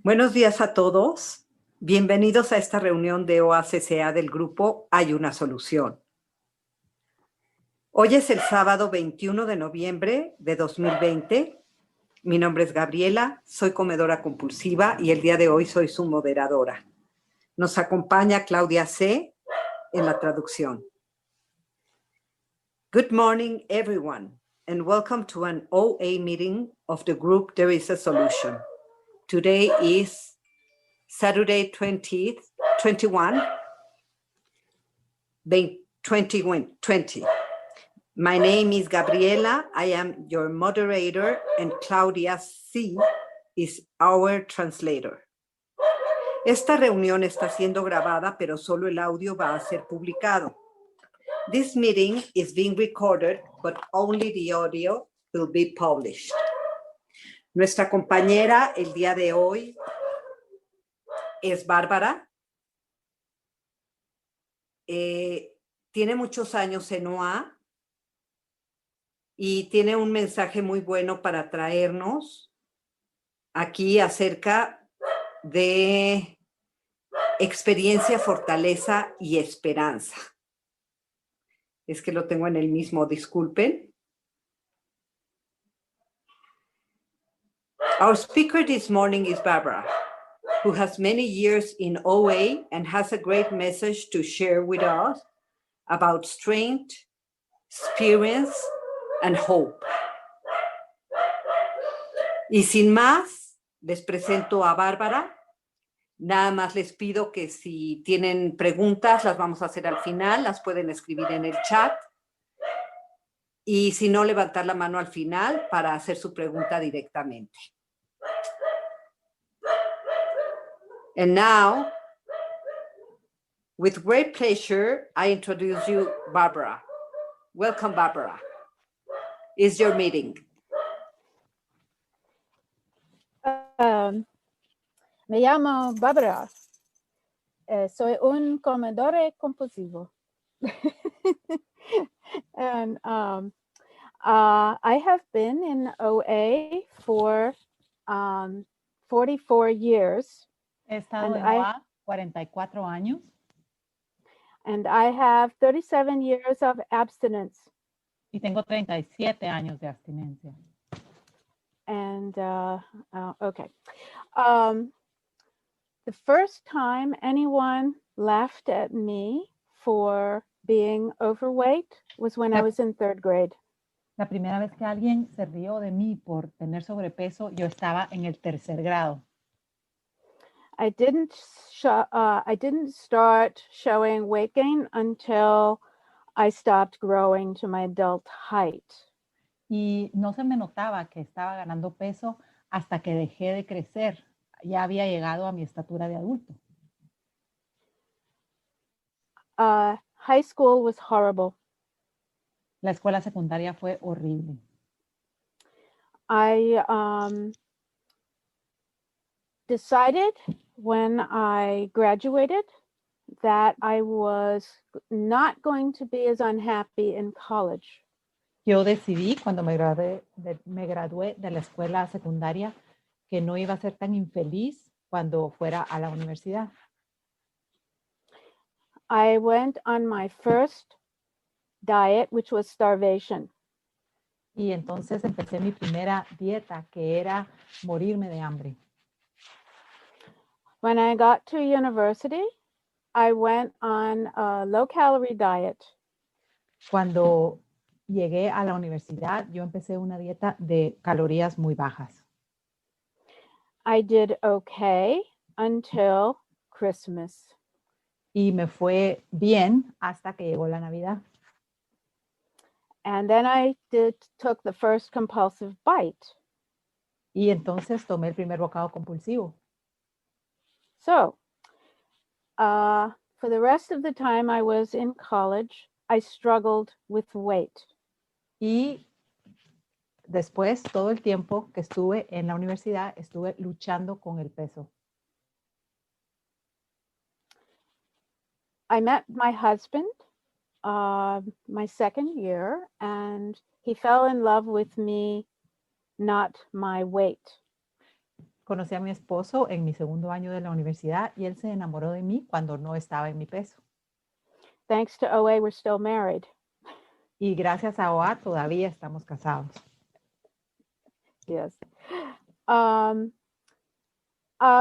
Buenos días a todos. Bienvenidos a esta reunión de OACCA del grupo Hay una solución. Hoy es el sábado 21 de noviembre de 2020. Mi nombre es Gabriela, soy comedora compulsiva y el día de hoy soy su moderadora. Nos acompaña Claudia C. en la traducción. Good morning, everyone, and welcome to an OA meeting of the group There is a Solution. Today is Saturday 20th, 2020. My name is Gabriela. I am your moderator, and Claudia C. is our translator. Esta reunión está siendo grabada, pero solo el audio va a ser publicado. This meeting is being recorded, but only the audio will be published. Nuestra compañera el día de hoy es Bárbara. Tiene muchos años en OA y tiene un mensaje muy bueno para traernos aquí acerca de Experiencia, Fortaleza y Esperanza. Es que lo tengo en el mismo, disculpen. Our speaker this morning is Bárbara, who has many years in OA and has a great message to share with us about strength, experience, and hope. Y sin más, les presento a Bárbara. Nada más les pido que si tienen preguntas, las vamos a hacer al final, las pueden escribir en el chat. Y si no, levantar la mano al final para hacer su pregunta directamente. And now, with great pleasure, I introduce you, Bárbara. Welcome, Bárbara. It's your meeting. Me llamo Bárbara. Soy un comedor compulsivo. And I have been in OA for 44 years. He estado en OA 44 años. And I have 37 years of abstinence. Y tengo 37 años de abstinencia. And okay. The first time anyone laughed at me for being overweight was when I was in third grade. La primera vez que alguien se rió de mí por tener sobrepeso, yo estaba en el tercer grado. I didn't start showing weight gain until I stopped growing to my adult height. Y no se me notaba que estaba ganando peso hasta que dejé de crecer. Ya había llegado a mi estatura de adulto. High school was horrible. La escuela secundaria fue horrible. I decided when I graduated that I was not going to be as unhappy in college. Yo decidí cuando me gradué de la escuela secundaria que no iba a ser tan infeliz cuando fuera a la universidad. I went on my first diet, which was starvation. Y entonces empecé mi primera dieta, que era morirme de hambre. When I got to university, I went on a low-calorie diet. Cuando llegué a la universidad, yo empecé una dieta de calorías muy bajas. I did okay until Christmas. Y me fue bien hasta que llegó la Navidad. And then I took the first compulsive bite. Y entonces tomé el primer bocado compulsivo. So, for the rest of the time I was in college, I struggled with weight. Y después, todo el tiempo que estuve en la universidad, estuve luchando con el peso. I met my husband my second year, and he fell in love with me, not my weight. Conocí a mi esposo en mi segundo año de la universidad y él se enamoró de mí cuando no estaba en mi peso. Thanks to OA, we're still married. Y gracias a OA todavía estamos casados. Yes.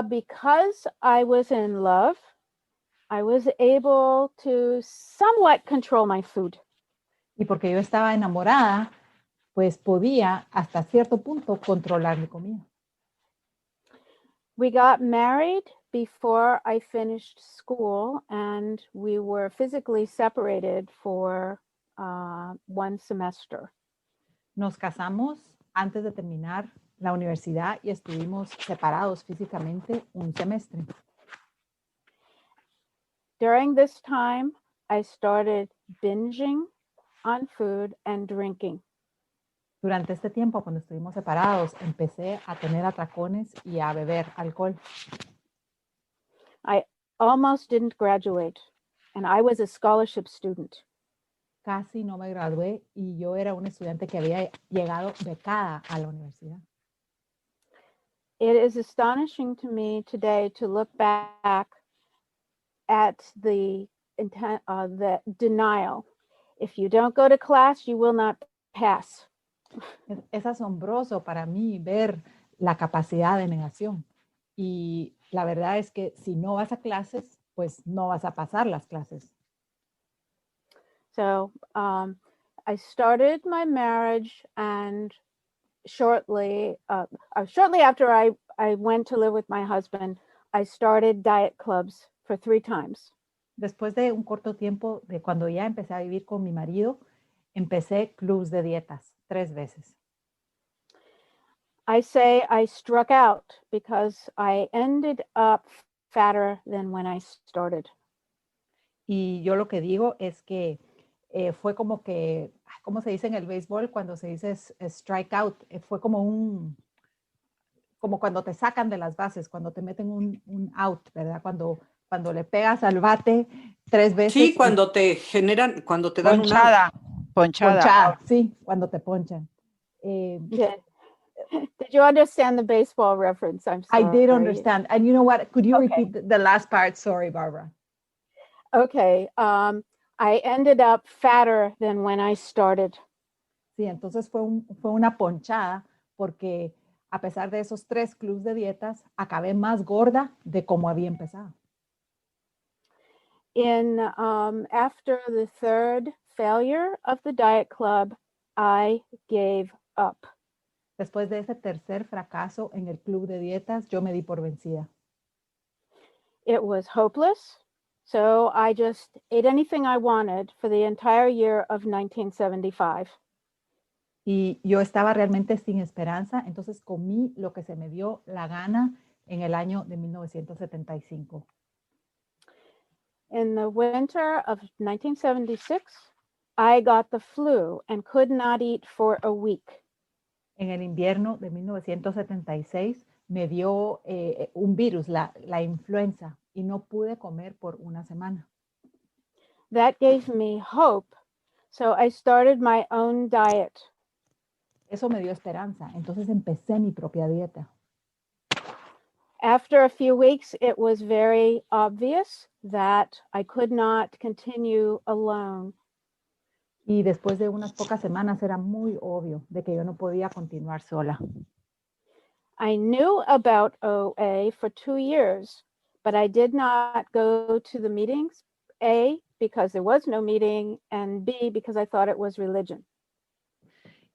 Because I was in love, I was able to somewhat control my food. Y porque yo estaba enamorada, pues podía hasta cierto punto controlar mi comida. We got married before I finished school, and we were physically separated for 1 semester. Nos casamos antes de terminar la universidad y estuvimos separados físicamente un semestre. During this time, I started binging on food and drinking. Durante este tiempo, cuando estuvimos separados, empecé a tener atracones y a beber alcohol. I almost didn't graduate, and I was a scholarship student. Casi no me gradué y yo era un estudiante que había llegado becada a la universidad. It is astonishing to me today to look back at the denial. If you don't go to class, you will not pass. Es asombroso para mí ver la capacidad de negación. Y la verdad es que si no vas a clases, pues no vas a pasar las clases. So I started my marriage, and shortly after I went to live with my husband, I started diet clubs for 3 times. Después de un corto tiempo de cuando ya empecé a vivir con mi marido, empecé clubs de dietas 3 veces. I say I struck out because I ended up fatter than when I started. Y yo lo que digo es que fue como que, ¿cómo se dice en el béisbol cuando se dice strike out? Fue como cuando te sacan de las bases, cuando te meten un out, ¿verdad? Cuando le pegas al bate 3 veces. Sí, cuando te generan, cuando te dan Ponchada. Ponchada, sí, cuando te ponchan. Yeah. Did you understand the baseball reference? I'm sorry. I did understand. And you know what? Could you Okay. repeat the last part? Sorry, Barbara. Okay. I ended up fatter than when I started. Sí, entonces fue una ponchada porque a pesar de esos 3 clubs de dietas, acabé más gorda de como había empezado. After the 3rd failure of the diet club, I gave up. Después de ese tercer fracaso en el club de dietas, yo me di por vencida. It was hopeless, so I just ate anything I wanted for the entire year of 1975. Y yo estaba realmente sin esperanza, entonces comí lo que se me dio la gana en el año de 1975. In the winter of 1976, I got the flu and could not eat for a week. En el invierno de 1976 me dio un virus, la influenza, y no pude comer por una semana. That gave me hope, so I started my own diet. Eso me dio esperanza, entonces empecé mi propia dieta. After a few weeks, it was very obvious that I could not continue alone. Y después de unas pocas semanas era muy obvio de que yo no podía continuar sola. I knew about OA for 2 years, but I did not go to the meetings, A, because there was no meeting, and B, because I thought it was religion.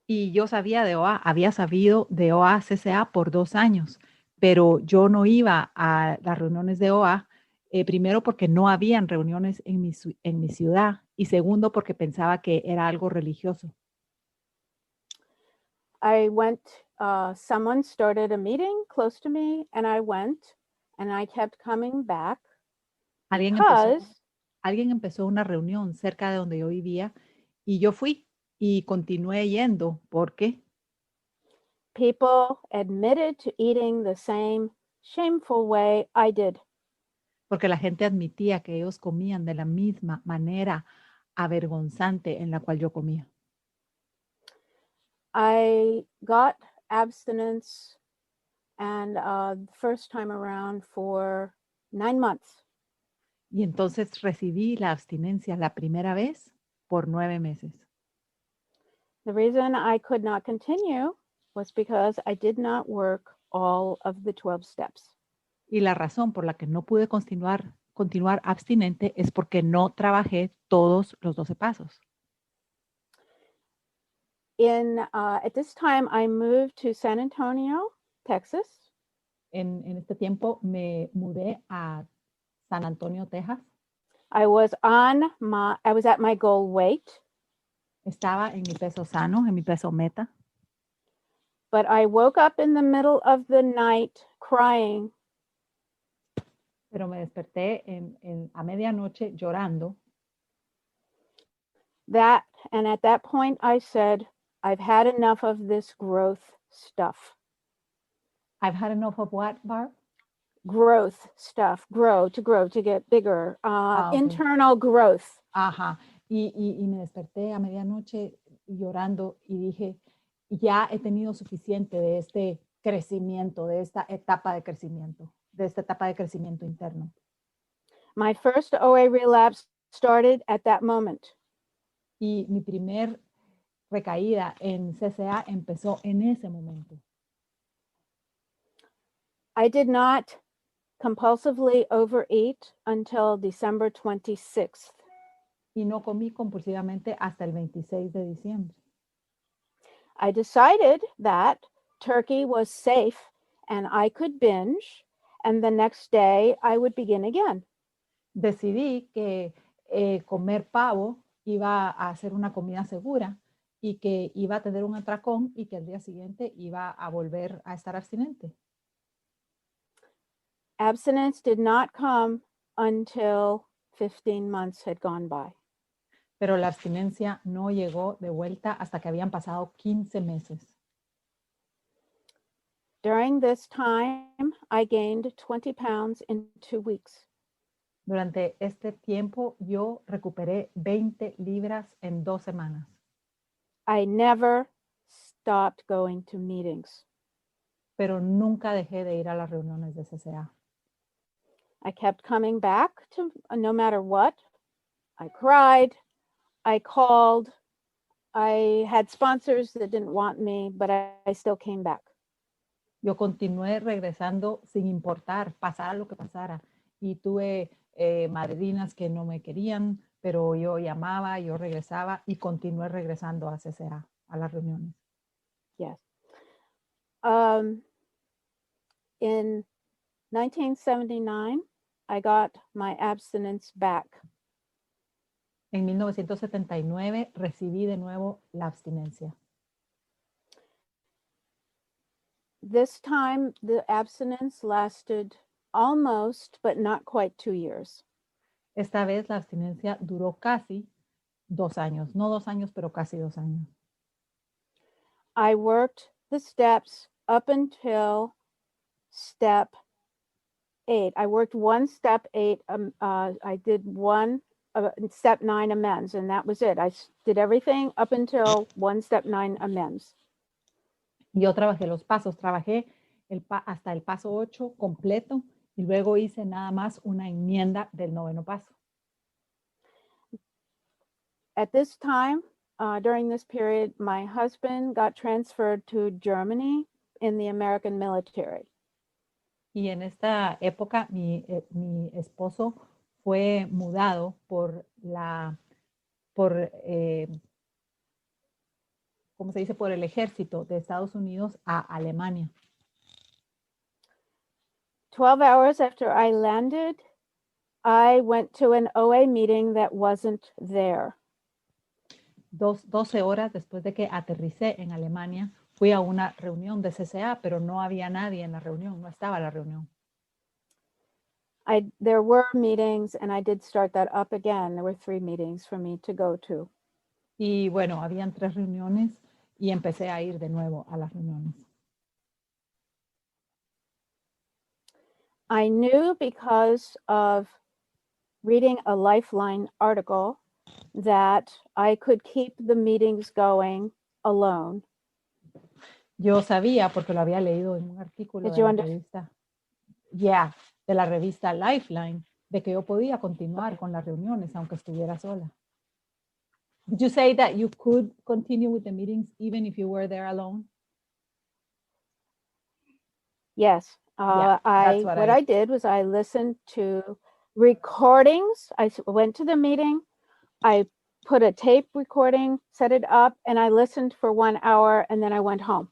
Y yo sabía de OA, había sabido de OA-CCA por 2 años, pero yo no iba a las reuniones de OA, primero porque no habían reuniones en mi ciudad y segundo porque pensaba que era algo religioso. I went, someone started a meeting close to me, and I went, and I kept coming back Alguien empezó una reunión cerca de donde yo vivía y yo fui y continué yendo porque people admitted to eating the same shameful way I did. porque la gente admitía que ellos comían de la misma manera avergonzante en la cual yo comía. I got abstinence and first time around for 9 months. Y entonces recibí la abstinencia la primera vez por 9 meses. The reason I could not continue was because I did not work all of the 12 steps. Y la razón por la que no pude continuar abstinente es porque no trabajé todos los 12 pasos. At this time, I moved to San Antonio, Texas. En este tiempo me mudé a San Antonio, Texas. I was at my goal weight, Estaba en mi peso sano, en mi peso meta. but I woke up in the middle of the night crying Pero me desperté a medianoche llorando. and at that point I said, I've had enough of this growth stuff. I've had enough of what, Barb? Growth stuff, to get bigger, okay. Internal growth. Ajá. Y me desperté a medianoche llorando y dije, ya he tenido suficiente de este crecimiento, de esta etapa de crecimiento interno. My first OA relapse started at that moment. Y mi primer recaída en CCA empezó en ese momento. I did not compulsively overeat until December 26th. Y no comí compulsivamente hasta el 26 de diciembre. I decided that turkey was safe and I could binge, and the next day I would begin again. Decidí que comer pavo iba a ser una comida segura y que iba a tener un atracón y que al día siguiente iba a volver a estar abstinente. Abstinence did not come until 15 months had gone by. Pero la abstinencia no llegó de vuelta hasta que habían pasado 15 meses. During this time, I gained 20 pounds in 2 weeks. Durante este tiempo yo recuperé 20 libras en 2 semanas. I never stopped going to meetings. Pero nunca dejé de ir a las reuniones de CCA. I kept coming back to no matter what. I cried, I called, I had sponsors that didn't want me, but I still came back. Yo continué regresando sin importar, pasara lo que pasara. Y tuve madrinas que no me querían, pero yo llamaba, yo regresaba y continué regresando a CCA, a las reuniones. Yes. In 1979, I got my abstinence back. En 1979 recibí de nuevo la abstinencia. This time, the abstinence lasted almost, but not quite 2 years. Esta vez la abstinencia duró casi 2 años. No 2 años, pero casi 2 años. I worked the steps up until step 8. I worked one step 8. I did one step 9 amends, and that was it. I did everything up until one step 9 amends. Yo trabajé los pasos, trabajé hasta el paso 8 completo y luego hice nada más una enmienda del 9º paso. At this time, during this period, my husband got transferred to Germany in the American military. Y en esta época mi esposo fue mudado ¿cómo se dice? Por el ejército de Estados Unidos a Alemania. 12 hours after I landed, I went to an OA meeting that wasn't there. 12 horas después de que aterricé en Alemania, fui a una reunión de CCA, pero no había nadie en la reunión, no estaba la reunión. There were meetings, and I did start that up again. There were 3 meetings for me to go to. Y bueno, habían 3 reuniones y empecé a ir de nuevo a las reuniones. I knew because of reading a Lifeline article that I could keep the meetings going alone. Yo sabía porque lo había leído en un artículo Did de you la under- revista, de la revista Lifeline, de que yo podía continuar con las reuniones aunque estuviera sola. Did you say that you could continue with the meetings even if you were there alone? Yes. Yeah, that's What I did was I listened to recordings. Went to the meeting. I put a tape recording, set it up, and I listened for 1 hour, and then I went home.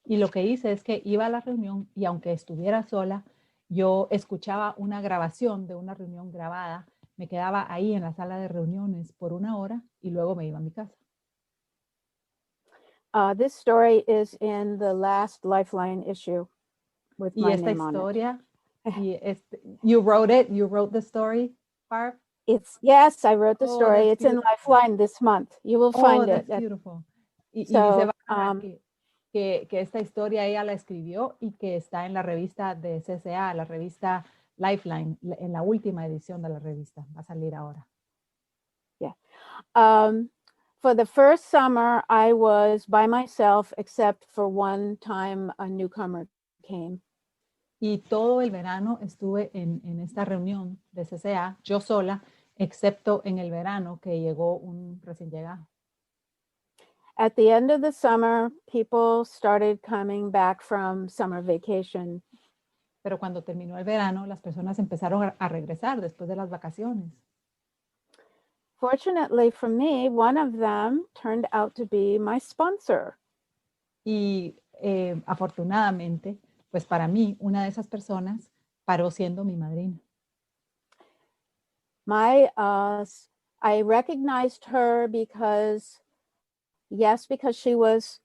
Y lo que hice es que iba a la reunión y aunque estuviera sola, yo escuchaba una grabación de una reunión grabada, me quedaba ahí en la sala de reuniones por 1 hora y luego me iba a mi casa. This story is in the last Lifeline issue with Y my esta name on it. historia, you wrote the story, Barb? Yes, I wrote the Oh, story. that's It's in beautiful. Lifeline this month. You will find that's it. beautiful. Y dice So, Bárbara que esta historia ella la escribió y que está en la revista de CCA, la revista Lifeline, en la última edición de la revista. Va a salir ahora. for the first summer, I was by myself, except for one time a newcomer came. Y todo el verano estuve en esta reunión de CCA, yo sola, excepto en el verano que llegó un recién llegado. At the end of the summer, people started coming back from summer vacation. Pero cuando terminó el verano, las personas empezaron a regresar después de las vacaciones. Fortunately for me, one of them turned out to be my sponsor. Y afortunadamente, pues para mí, una de esas personas paró siendo mi madrina. I recognized her because she was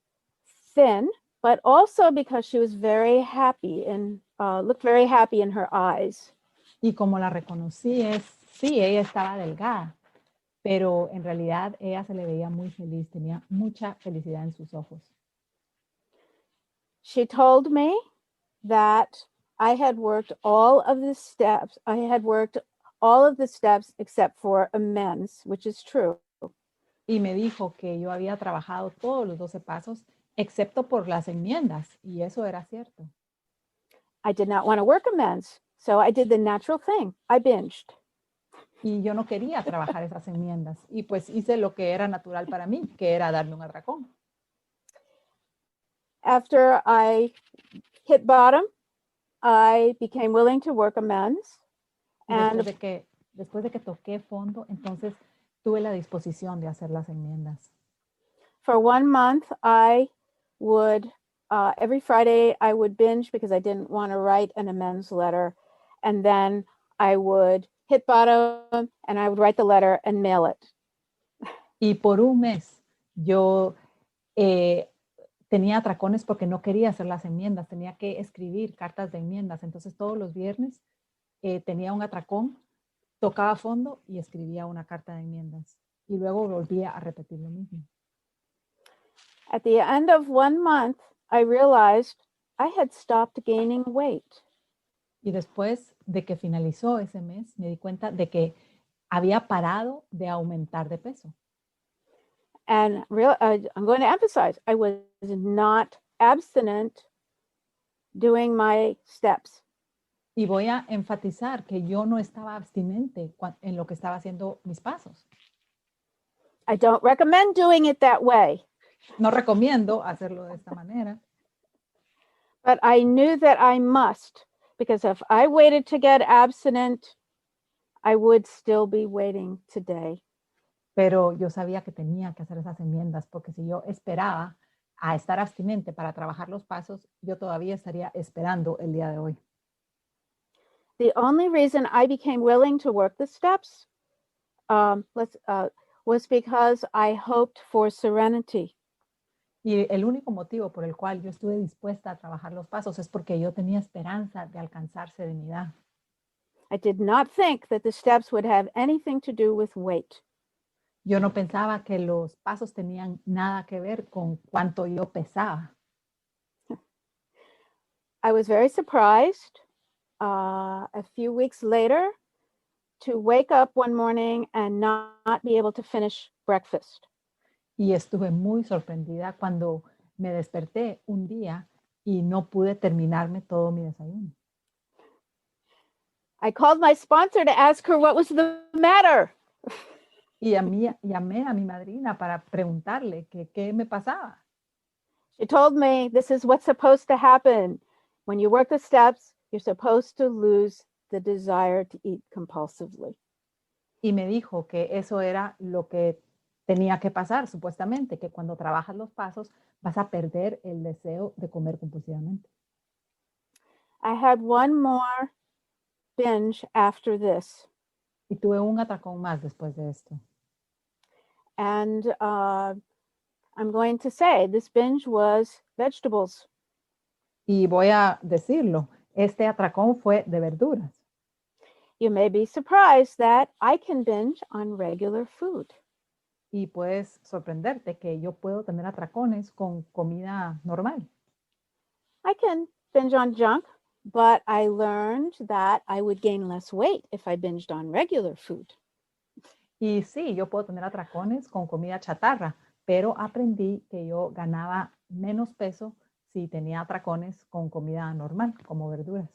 thin, but also because she was very happy and looked very happy in her eyes. Y como la reconocí, sí, ella estaba delgada, pero en realidad ella se le veía muy feliz, tenía mucha felicidad en sus ojos. She told me that I had worked all of the steps. I had worked all of the steps except for amends, which is true. Y me dijo que yo había trabajado todos los 12 pasos, excepto por las enmiendas, y eso era cierto. I did not want to work amends, so I did the natural thing. I binged. Y yo no quería trabajar esas enmiendas, y pues hice lo que era natural para mí, que era darme un atracón. After I hit bottom, I became willing to work amends. Y después de que toqué fondo, entonces tuve la disposición de hacer las enmiendas. For 1 month, I would, every Friday, I would binge because I didn't want to write an amends letter. And then I would hit bottom and I would write the letter and mail it. Y por un mes yo tenía atracones porque no quería hacer las enmiendas, tenía que escribir cartas de enmiendas. Entonces todos los viernes tenía un atracón, tocaba fondo y escribía una carta de enmiendas. Y luego volvía a repetir lo mismo. At the end of 1 month, I realized I had stopped gaining weight. Y después de que finalizó ese mes, me di cuenta de que había parado de aumentar de peso. And I'm going to emphasize, I was not abstinent doing my steps. Y voy a enfatizar que yo no estaba abstinente en lo que estaba haciendo mis pasos. I don't recommend doing it that way. No recomiendo hacerlo de esta manera. But I knew that I must, because if I waited to get abstinent, I would still be waiting today. Pero yo sabía que tenía que hacer esas enmiendas, porque si yo esperaba a estar abstinente para trabajar los pasos, yo todavía estaría esperando el día de hoy. The only reason I became willing to work the steps was because I hoped for serenity. Y el único motivo por el cual yo estuve dispuesta a trabajar los pasos es porque yo tenía esperanza de alcanzar serenidad. I did not think that the steps would have anything to do with weight. Yo no pensaba que los pasos tenían nada que ver con cuánto yo pesaba. I was very surprised a few weeks later to wake up one morning and not be able to finish breakfast. Y estuve muy sorprendida cuando me desperté un día y no pude terminarme todo mi desayuno. I called my sponsor to ask her what was the matter. Y llamé a mi madrina para preguntarle qué me pasaba. She told me this is what's supposed to happen. When you work the steps, you're supposed to lose the desire to eat compulsively. Y me dijo que eso era lo que tenía que pasar, supuestamente, que cuando trabajas los pasos vas a perder el deseo de comer compulsivamente. I had one more binge after this. Y tuve un atracón más después de esto. And I'm going to say this binge was vegetables. Y voy a decirlo, este atracón fue de verduras. You may be surprised that I can binge on regular food. Y puedes sorprenderte que yo puedo tener atracones con comida normal. I can binge on junk, but I learned that I would gain less weight if I binged on regular food. Y sí, yo puedo tener atracones con comida chatarra, pero aprendí que yo ganaba menos peso si tenía atracones con comida normal, como verduras.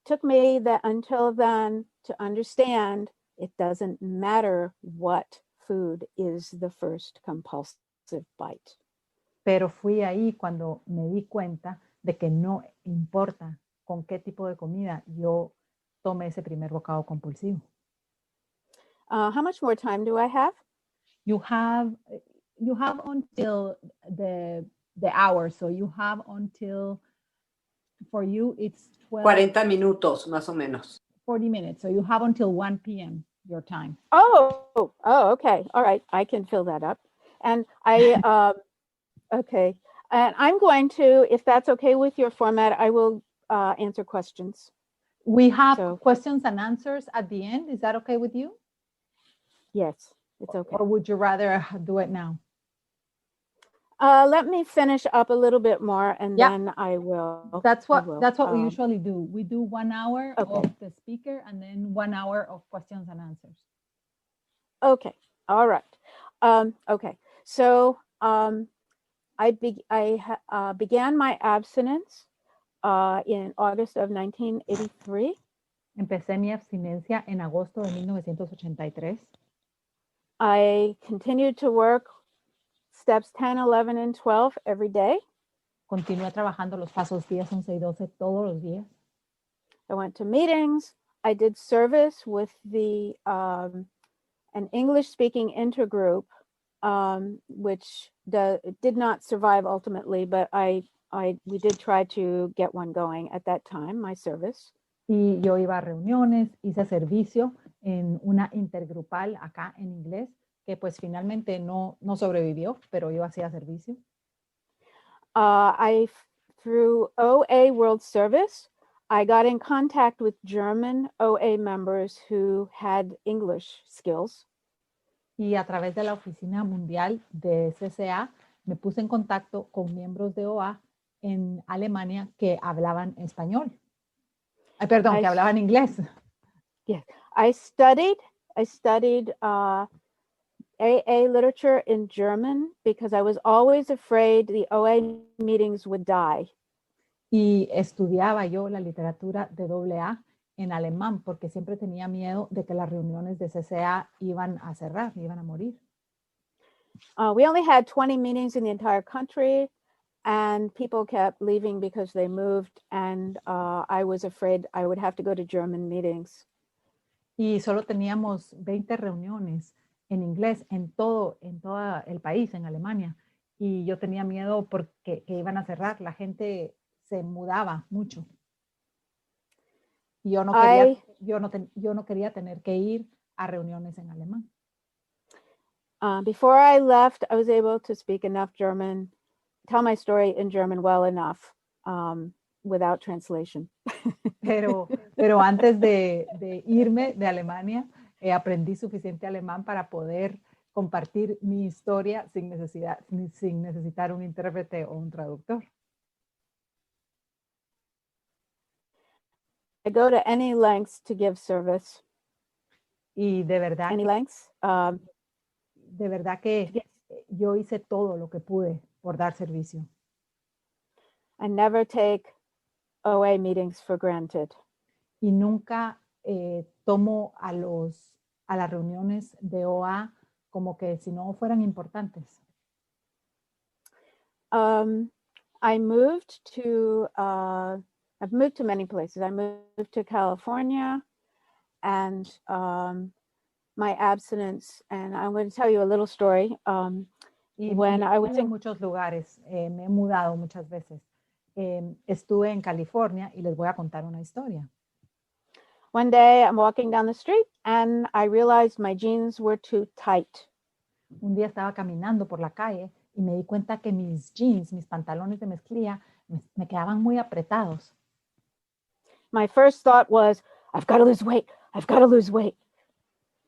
Took me until then to understand it doesn't matter what food is the first compulsive bite. Pero fui ahí cuando me di cuenta de que no importa con qué tipo de comida yo tome ese primer bocado compulsivo. How much more time do I have? You have until the hour, so you have until, for you it's 40 minutos, más o menos. 40 minutes, so you have until 1 p.m. your time. Oh, okay. All right. I can fill that up. And I, okay. And I'm going to, if that's okay with your format, I will answer questions. We have questions and answers at the end. Is that okay with you? Yes, it's okay. Or would you rather do it now? Let me finish up a little bit more and then I will. That's what we usually do. We do 1 hour of the speaker and then 1 hour of questions and answers. Okay. All right. Okay. So I began my abstinence in August of 1983. Empecé mi abstinencia en agosto de 1983. I continued to work steps 10, 11, and 12 every day. Continué trabajando los pasos 10, 11 y 12 todos los días. I went to meetings. I did service with the an English-speaking intergroup, which did not survive ultimately, but we did try to get one going at that time, my service. Y yo iba a reuniones, hice servicio en una intergrupal acá en inglés, que pues finalmente no sobrevivió, pero yo hacía servicio. Through OA World Service, I got in contact with German OA members who had English skills. Y a través de la Oficina Mundial de CCA, me puse en contacto con miembros de OA en Alemania que hablaban español. Que hablaban inglés. Yes, I studied AA literature in German because I was always afraid the OA meetings would die. Y estudiaba yo la literatura de AA en alemán porque siempre tenía miedo de que las reuniones de CCA iban a cerrar, iban a morir. We only had 20 meetings in the entire country and people kept leaving because they moved and I was afraid I would have to go to German meetings. Y solo teníamos 20 reuniones en inglés en todo el país, en Alemania. Y yo tenía miedo porque que iban a cerrar. La gente se mudaba mucho. Y yo no quería tener que ir a reuniones en alemán. Before I left, I was able to speak enough German, tell my story in German well enough without translation. Pero antes de irme de Alemania, aprendí suficiente alemán para poder compartir mi historia sin necesitar un intérprete o un traductor. I go to any lengths to give service. Y de verdad, any lengths. De verdad que yo hice todo lo que pude por dar servicio. I never take OA meetings for granted. Y nunca tomo a las reuniones de OA como que si no fueran importantes. I've moved to many places. I moved to California, and my abstinence, and I'm going to tell you a little story. Y When I was en in, muchos lugares, me he mudado muchas veces. Estuve en California y les voy a contar una historia. one day I'm walking down the street and I realized my jeans were too tight. Un día estaba caminando por la calle y me di cuenta que mis jeans, mis pantalones de mezclilla, me quedaban muy apretados. My first thought was, I've got to lose weight. I've got to lose weight.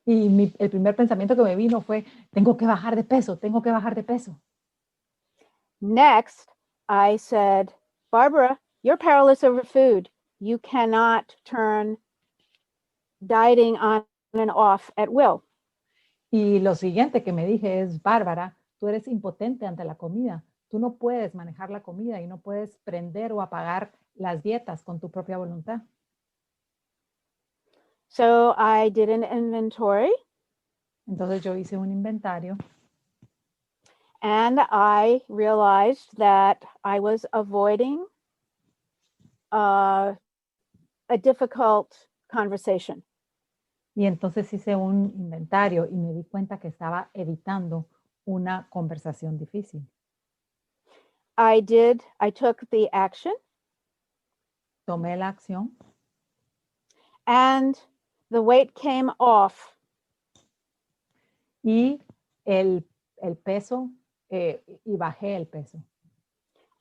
Y el primer pensamiento que me vino fue, tengo que bajar de peso, tengo que bajar de peso. Next, I said, Bárbara, you're powerless over food. You cannot turn dieting on and off at will. Y lo siguiente que me dije es, Bárbara, tú eres impotente ante la comida. Tú no puedes manejar la comida y no puedes prender o apagar las dietas con tu propia voluntad. So I did an inventory. Entonces yo hice un inventario And I realized that I was avoiding a difficult conversation. y entonces hice un inventario y me di cuenta que estaba evitando una conversación difícil. I took the action, Tomé la acción and the weight came off. y el peso, y bajé el peso.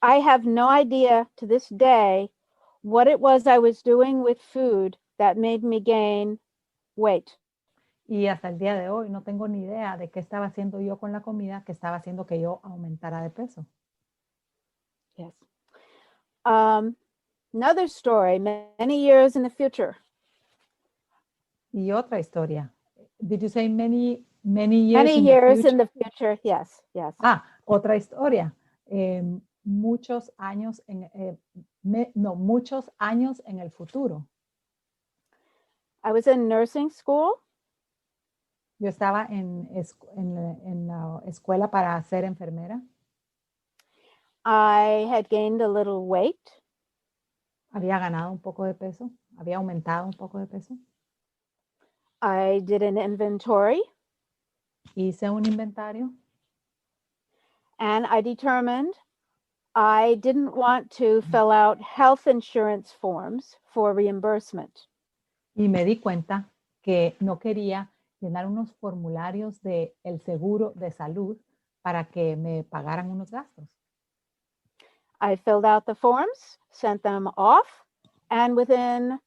I have no idea to this day what it was I was doing with food that made me gain weight. Y hasta el día de hoy no tengo ni idea de qué estaba haciendo yo con la comida que estaba haciendo que yo aumentara de peso. Yes. Another story, many years in the future. Y otra historia. Did you say many years Many in years the in the future, yes, yes. Otra historia. Muchos años muchos años en el futuro. I was in nursing school. Yo estaba en la escuela para ser enfermera. I had gained a little weight. Había ganado un poco de peso. Había aumentado un poco de peso. I did an inventory. Hice un inventario. And I determined I didn't want to fill out health insurance forms for reimbursement. Y me di cuenta que no quería llenar unos formularios de el seguro de salud para que me pagaran unos gastos. I filled out the forms, sent them off, and within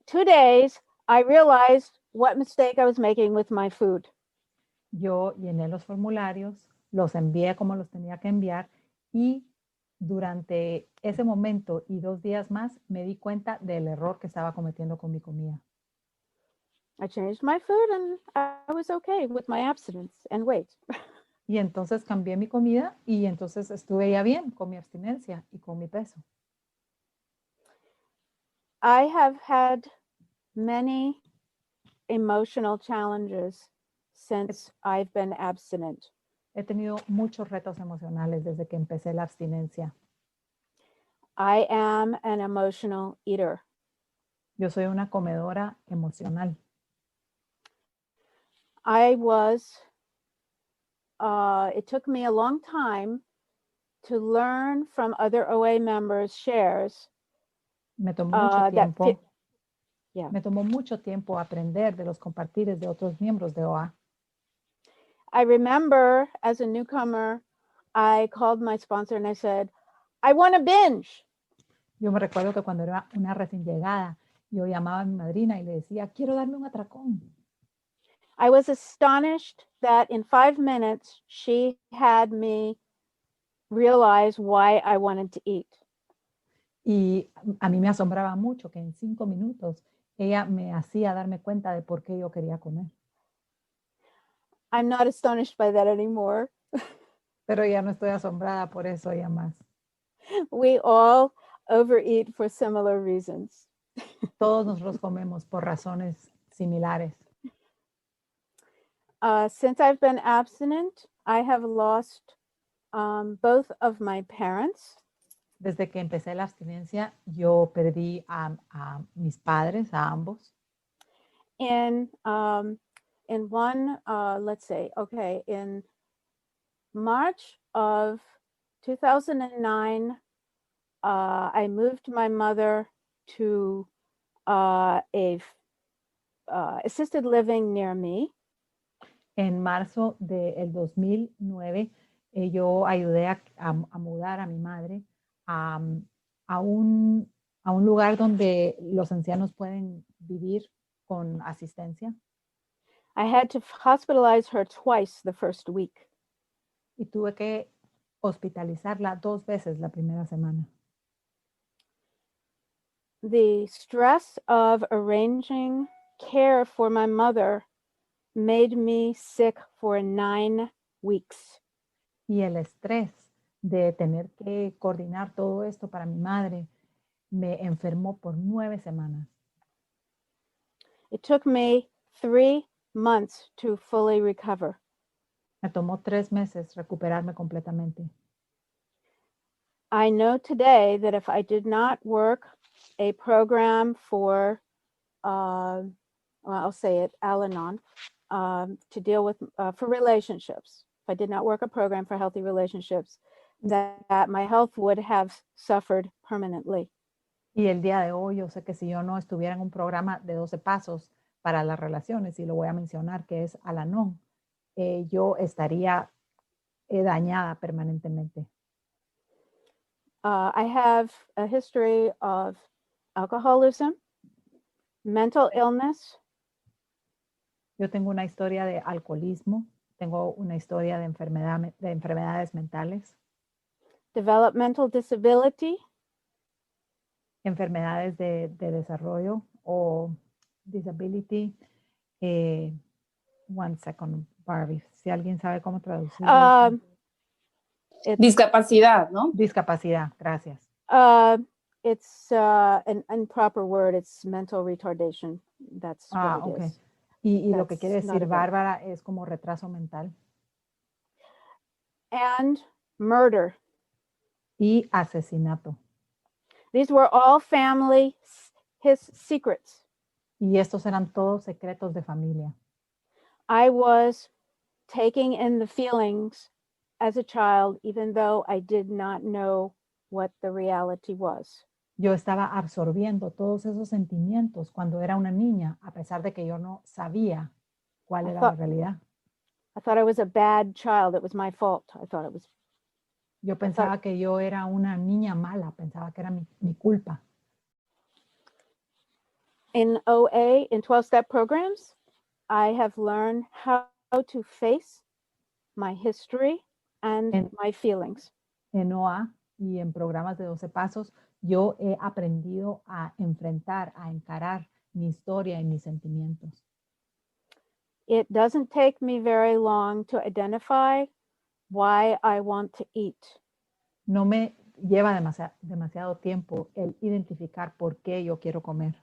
2 days, I realized what mistake I was making with my food. Yo llené los formularios, los envié como los tenía que enviar y durante ese momento y 2 días más me di cuenta del error que estaba cometiendo con mi comida. I changed my food and I was okay with my abstinence and weight. Y entonces cambié mi comida y entonces estuve ya bien con mi abstinencia y con mi peso. I have had many emotional challenges since I've been abstinent. He tenido muchos retos emocionales desde que empecé la abstinencia. I am an emotional eater. Yo soy una comedora emocional. It took me a long time to learn from other OA members' shares. Me tomó mucho tiempo. Yeah. Me tomó mucho tiempo aprender de los compartires de otros miembros de OA. I remember as a newcomer, I called my sponsor and I said, I want a binge. Yo me recuerdo que cuando era una recién llegada, yo llamaba a mi madrina y le decía, quiero darme un atracón. I was astonished that in 5 minutes, she had me realize why I wanted to eat. Y a mí me asombraba mucho que en 5 minutos ella me hacía darme cuenta de por qué yo quería comer. I'm not astonished by that anymore. Pero ya no estoy asombrada por eso ya más. We all overeat for similar reasons. Todos nos los comemos por razones similares. Since I've been abstinent, I have lost both of my parents. Desde que empecé la abstinencia, yo perdí a mis padres, a ambos. In one, let's say, okay, in March of 2009, I moved my mother to a assisted living near me. En marzo del 2009, yo ayudé a mudar a mi madre a un lugar donde los ancianos pueden vivir con asistencia. I had to hospitalize her twice the first week. Y tuve que hospitalizarla 2 veces la primera semana. The stress of arranging care for my mother made me sick for 9 weeks. Y el estrés de tener que coordinar todo esto para mi madre me enfermó por 9 semanas. It took me 3 months to fully recover. Me tomó 3 meses recuperarme completamente. I know today that if I did not work a program for, well, I'll say it, Al-Anon, to deal with, for relationships, if I did not work a program for healthy relationships, that my health would have suffered permanently. Y el día de hoy, yo sé que si yo no estuviera en un programa de 12 pasos para las relaciones, y lo voy a mencionar, que es Al-Anon, yo estaría dañada permanentemente. I have a history of alcoholism, mental illness, Yo tengo una historia de alcoholismo, tengo una historia de enfermedades mentales, developmental disability, enfermedades de desarrollo o disability. One second, Barbie, si alguien sabe cómo traducir. Discapacidad, ¿no? Discapacidad, gracias. It's an improper word. It's mental retardation. That's what it Ok. is. Y lo que That's quiere not decir a word. Bárbara es como retraso mental. And murder. Y asesinato. These were all family his secrets. Y estos eran todos secretos de familia. I was taking in the feelings as a child, even though I did not know what the reality was. Yo estaba absorbiendo todos esos sentimientos cuando era una niña, a pesar de que yo no sabía cuál era la realidad. I thought I was a bad child. It was my fault. I thought it was. Yo pensaba que yo era una niña mala, pensaba que era mi culpa. In OA, in 12-step programs, I have learned how to face my history and my feelings. En OA y en programas de 12 pasos, yo he aprendido a enfrentar, a encarar mi historia y mis sentimientos. It doesn't take me very long to identify why I want to eat. No me lleva demasiado tiempo el identificar por qué yo quiero comer.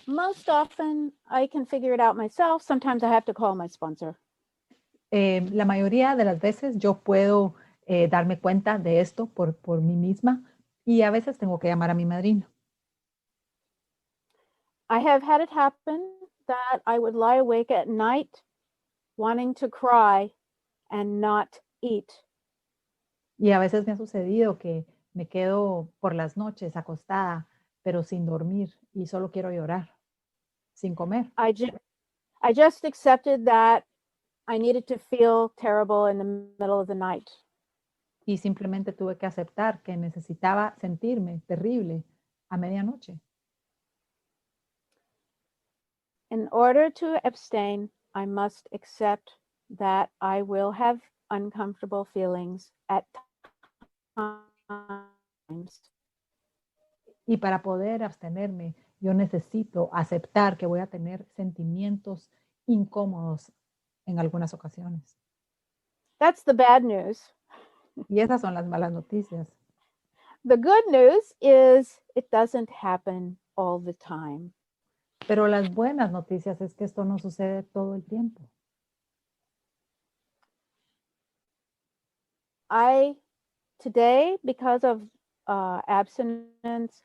Most often I can figure it out myself. Sometimes I have to call my sponsor. La mayoría de las veces yo puedo darme cuenta de esto por mí misma y a veces tengo que llamar a mi madrina. I have had it happen that I would lie awake at night wanting to cry and not eat. Y a veces me ha sucedido que me quedo por las noches acostada, pero sin dormir y solo quiero llorar, sin comer. I just accepted that I needed to feel terrible in the middle of the night. Y simplemente tuve que aceptar que necesitaba sentirme terrible a medianoche. In order to abstain, I must accept that I will have uncomfortable feelings at times. Y para poder abstenerme, yo necesito aceptar que voy a tener sentimientos incómodos en algunas ocasiones. That's the bad news. Y esas son las malas noticias. The good news is it doesn't happen all the time. Pero las buenas noticias es que esto no sucede todo el tiempo. Today, because of abstinence,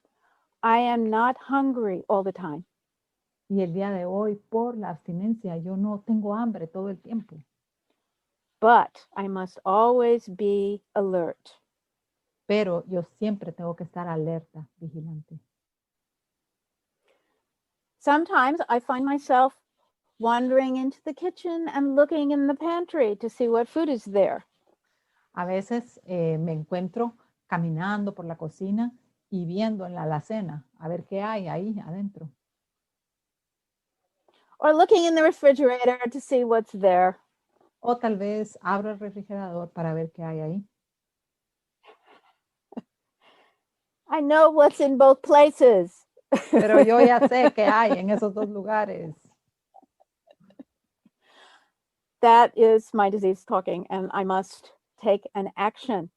I am not hungry all the time. Y el día de hoy, por la abstinencia, yo no tengo hambre todo el tiempo. But I must always be alert. Pero yo siempre tengo que estar alerta, vigilante. Sometimes I find myself wandering into the kitchen and looking in the pantry to see what food is there. A veces me encuentro caminando por la cocina y viendo en la alacena a ver qué hay ahí adentro. Or looking in the refrigerator to see what's there. O tal vez abro el refrigerador para ver qué hay ahí. I know what's in both places. Pero yo ya sé qué hay en esos dos lugares. That is my disease talking, and I must take an action.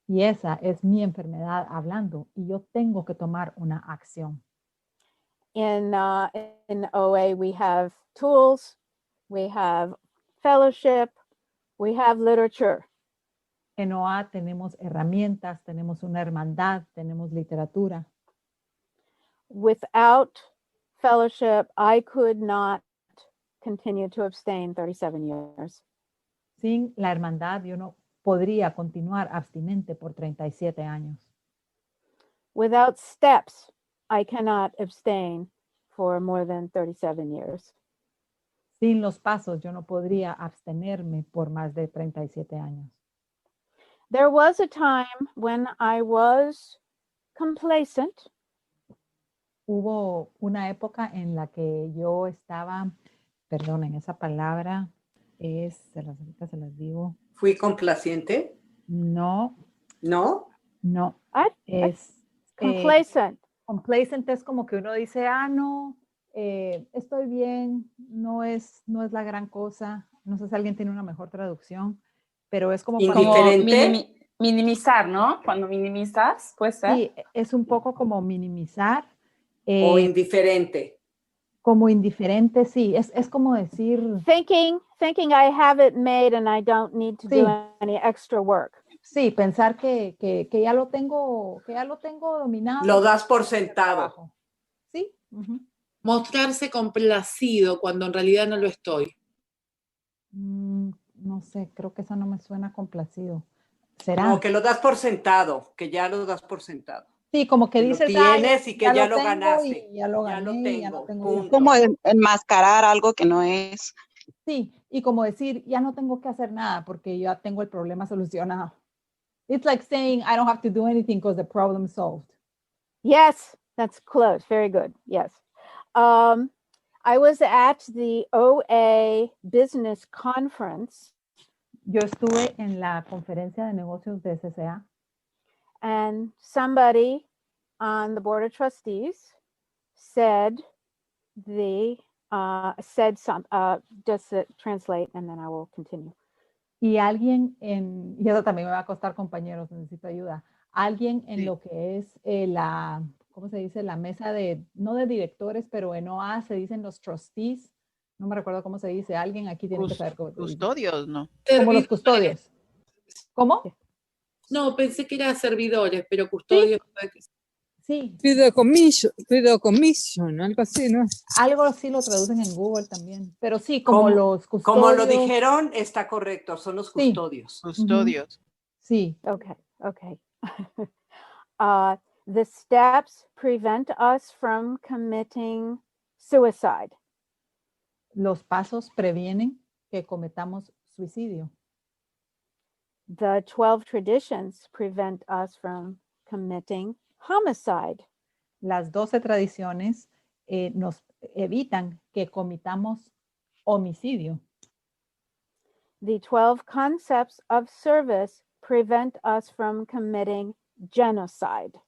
Y esa es mi enfermedad hablando y yo tengo que tomar una acción. In OA, we have tools, we have fellowship, we have literature. En OA tenemos herramientas, tenemos una hermandad, tenemos literatura. Without fellowship, I could not continue to abstain 37 years. Sin la hermandad, yo no podría continuar abstinente por 37 años. Without steps, I cannot abstain for more than 37 years. Sin los pasos, yo no podría abstenerme por más de 37 años. There was a time when I was complacent. Hubo una época en la que yo estaba, perdonen, esa palabra es, ahorita se las digo. ¿Fui complaciente? No, ¿No? no. Es Complacent. complacent es como que uno dice, no, estoy bien, no es la gran cosa. No sé si alguien tiene una mejor traducción, pero es como indiferente. Minimizar, ¿no? Cuando minimizas, puede ser. Sí, es un poco como minimizar. O indiferente. Como indiferente, sí, es como decir... Thinking I have it made and I don't need to Sí. do any extra work. Sí, pensar que ya lo tengo dominado. Lo das por sentado. Sí. Uh-huh. Mostrarse complacido cuando en realidad no lo estoy. No sé, creo que eso no me suena complacido. ¿Será? No, que lo das por sentado, que ya lo das por sentado. Sí, como que Que dices, lo tienes y que ya lo tengo ganaste. y ya lo Ya gané, lo ya no tengo, tengo punto. Como enmascarar algo que no es. Sí, y como decir, ya no tengo que hacer nada porque ya tengo el problema solucionado. It's like saying I don't have to do anything because the problem's solved. Yes, that's close. Very good. Yes. I was at the OA Business Conference. Yo estuve en la conferencia de negocios de SCA. And somebody on the board of trustees said just translate and then I will continue. Y alguien y eso también me va a costar, compañeros, necesito ayuda. Alguien en lo que es ¿cómo se dice? La mesa no de directores, pero en OA se dicen los trustees. No me recuerdo cómo se dice. Alguien aquí tiene que saber cómo se dice. Custodios, ¿no? Como los custodios. ¿Cómo? No, pensé que era servidores, pero custodios. Sí. Fideicomiso, algo así, ¿no? Algo así lo traducen en Google también. Pero sí, como los custodios. Como lo dijeron, está correcto, son los custodios. Sí. Custodios. Sí. Okay. The steps prevent us from committing suicide. Los pasos previenen que cometamos suicidio. The 12 traditions prevent us from committing homicide. Las 12 tradiciones nos evitan que cometamos homicidio. The 12 concepts of service prevent us from committing genocide.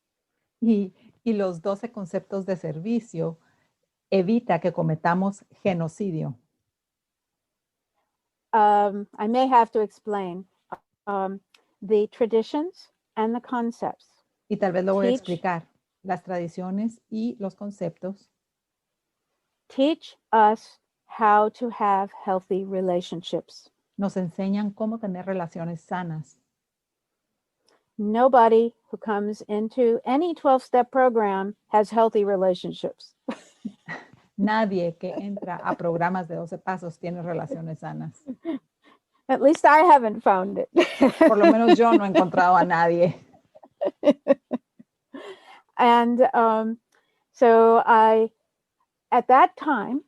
Y los 12 conceptos de servicio evita que cometamos genocidio. I may have to explain the traditions and the concepts. Y tal vez lo voy a Teach. explicar. Las tradiciones y los conceptos Teach us how to have healthy relationships. nos enseñan cómo tener relaciones sanas. Nobody who comes into any 12-step program has healthy relationships. Nadie que entra a programas de 12 pasos tiene relaciones sanas. At least I haven't found it. Por lo menos yo no he encontrado a nadie. And so at that time,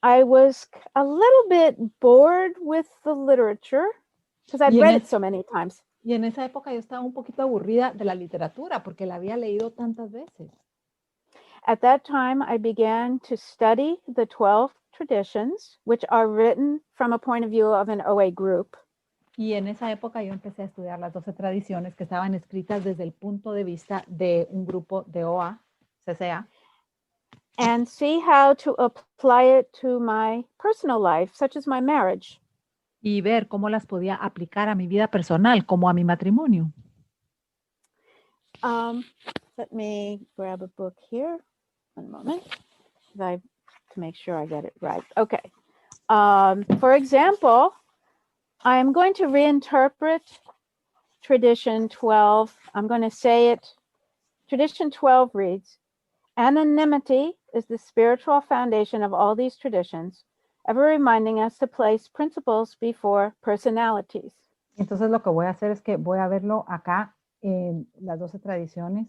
I was a little bit bored with the literature because I'd Y en read es- it so many times. Y en esa época yo estaba un poquito aburrida de la literatura porque la había leído tantas veces. At that time, I began to study the 12 traditions, which are written from a point of view of an OA group. Y en esa época yo empecé a estudiar las 12 tradiciones que estaban escritas desde el punto de vista de un grupo de OA, CCA, And see how to apply it to my personal life, such as my marriage. y ver cómo las podía aplicar a mi vida personal como a mi matrimonio. Let me grab a book here. One moment. To make sure I get it right. Okay. For example, I'm going to reinterpret Tradition 12. I'm going to say it. Tradition 12 reads, anonymity is the spiritual foundation of all these traditions, ever reminding us to place principles before personalities. Entonces lo que voy a hacer es que voy a verlo acá en las 12 tradiciones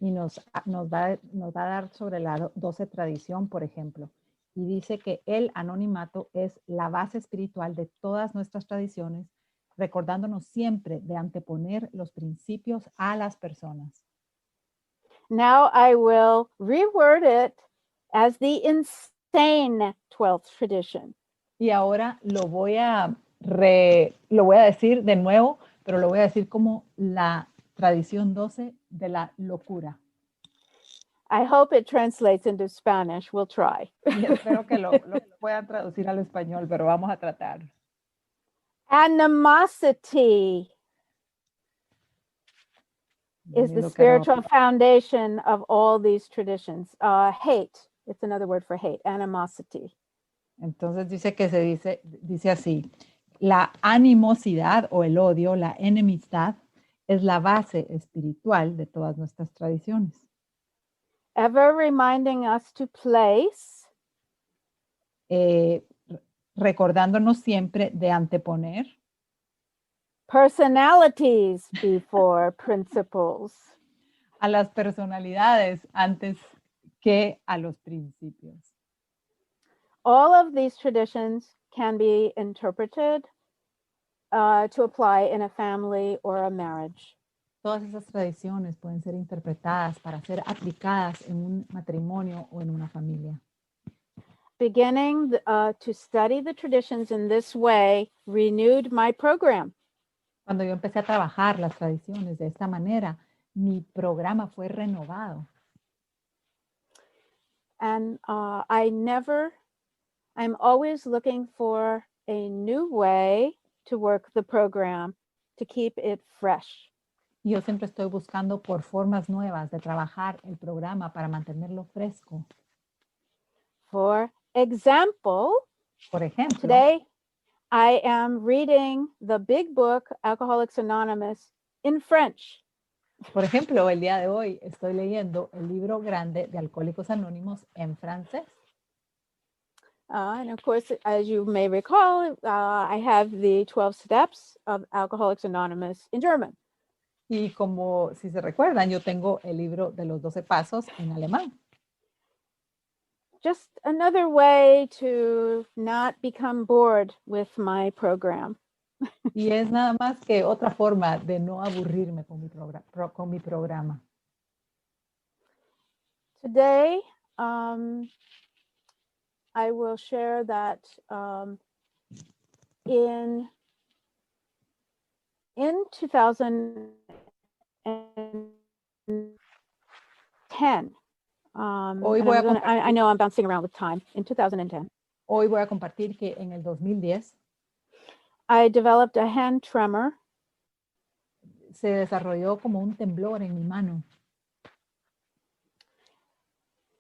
y nos va a dar sobre la 12 tradición, por ejemplo. Y dice que el anonimato es la base espiritual de todas nuestras tradiciones, recordándonos siempre de anteponer los principios a las personas. Now I will reword it as the insane 12th tradition. Y ahora lo voy a decir de nuevo, pero lo voy a decir como la tradición 12 de la locura. I hope it translates into Spanish. We'll try. Y espero que lo puedan traducir al español, pero vamos a tratar. Animosity is the spiritual foundation of all these traditions. Hate, it's another word for hate, animosity. Entonces dice que dice así, la animosidad o el odio, la enemistad, es la base espiritual de todas nuestras tradiciones. Ever reminding us to place Recordándonos siempre de anteponer personalities before principles. a las personalidades antes que a los principios. All of these traditions can be interpreted to apply in a family or a marriage. Todas esas tradiciones pueden ser interpretadas para ser aplicadas en un matrimonio o en una familia. Beginning to study the traditions in this way renewed my program. Cuando yo empecé a trabajar las tradiciones de esta manera, mi programa fue renovado. And I'm always looking for a new way to work the program to keep it fresh. Yo siempre estoy buscando por formas nuevas de trabajar el programa para mantenerlo fresco. For example, Por ejemplo, today I am reading the big book, Alcoholics Anonymous, in French. Por ejemplo, el día de hoy estoy leyendo el libro grande de Alcohólicos Anónimos en francés. And of course, as you may recall, I have the 12 steps of Alcoholics Anonymous in German. Y como si se recuerdan, yo tengo el libro de los 12 pasos en alemán. Just another way to not become bored with my program. Y es nada más que otra forma de no aburrirme con mi programa. Today, I will share that in 2010, I know I'm bouncing around with time. In 2010, Hoy voy a compartir que en el 2010 I developed a hand tremor. Se desarrolló como un temblor en mi mano.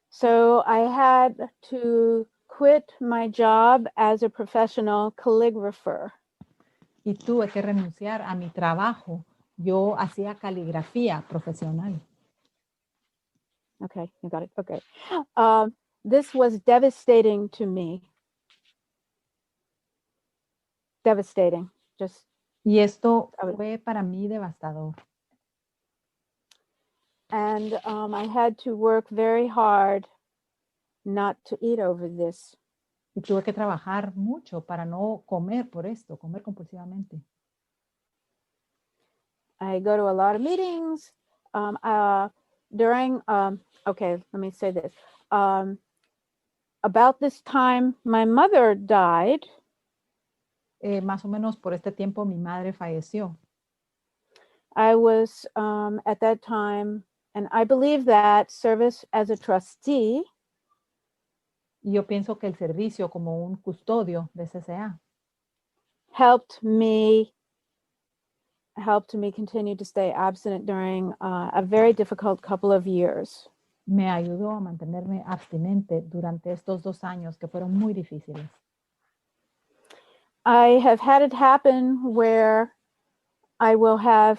So I had to quit my job as a professional calligrapher. Y tuve que renunciar a mi trabajo. Yo hacía caligrafía profesional. Okay, you got it. Okay. This was devastating to me. Devastating. Just Y esto I was- fue para mí devastador. and I had to work very hard not to eat over this. Y tuve que trabajar mucho para no comer por esto, comer compulsivamente. I go to a lot of meetings. Okay, let me say this. About this time, my mother died. Más o menos por este tiempo mi madre falleció. I was at that time, and I believe that service as a trustee Y yo pienso que el servicio como un custodio de CCA helped me continue to stay abstinent during a very difficult couple of years. me ayudó a mantenerme abstinente durante estos 2 años que fueron muy difíciles. I have had it happen where I will have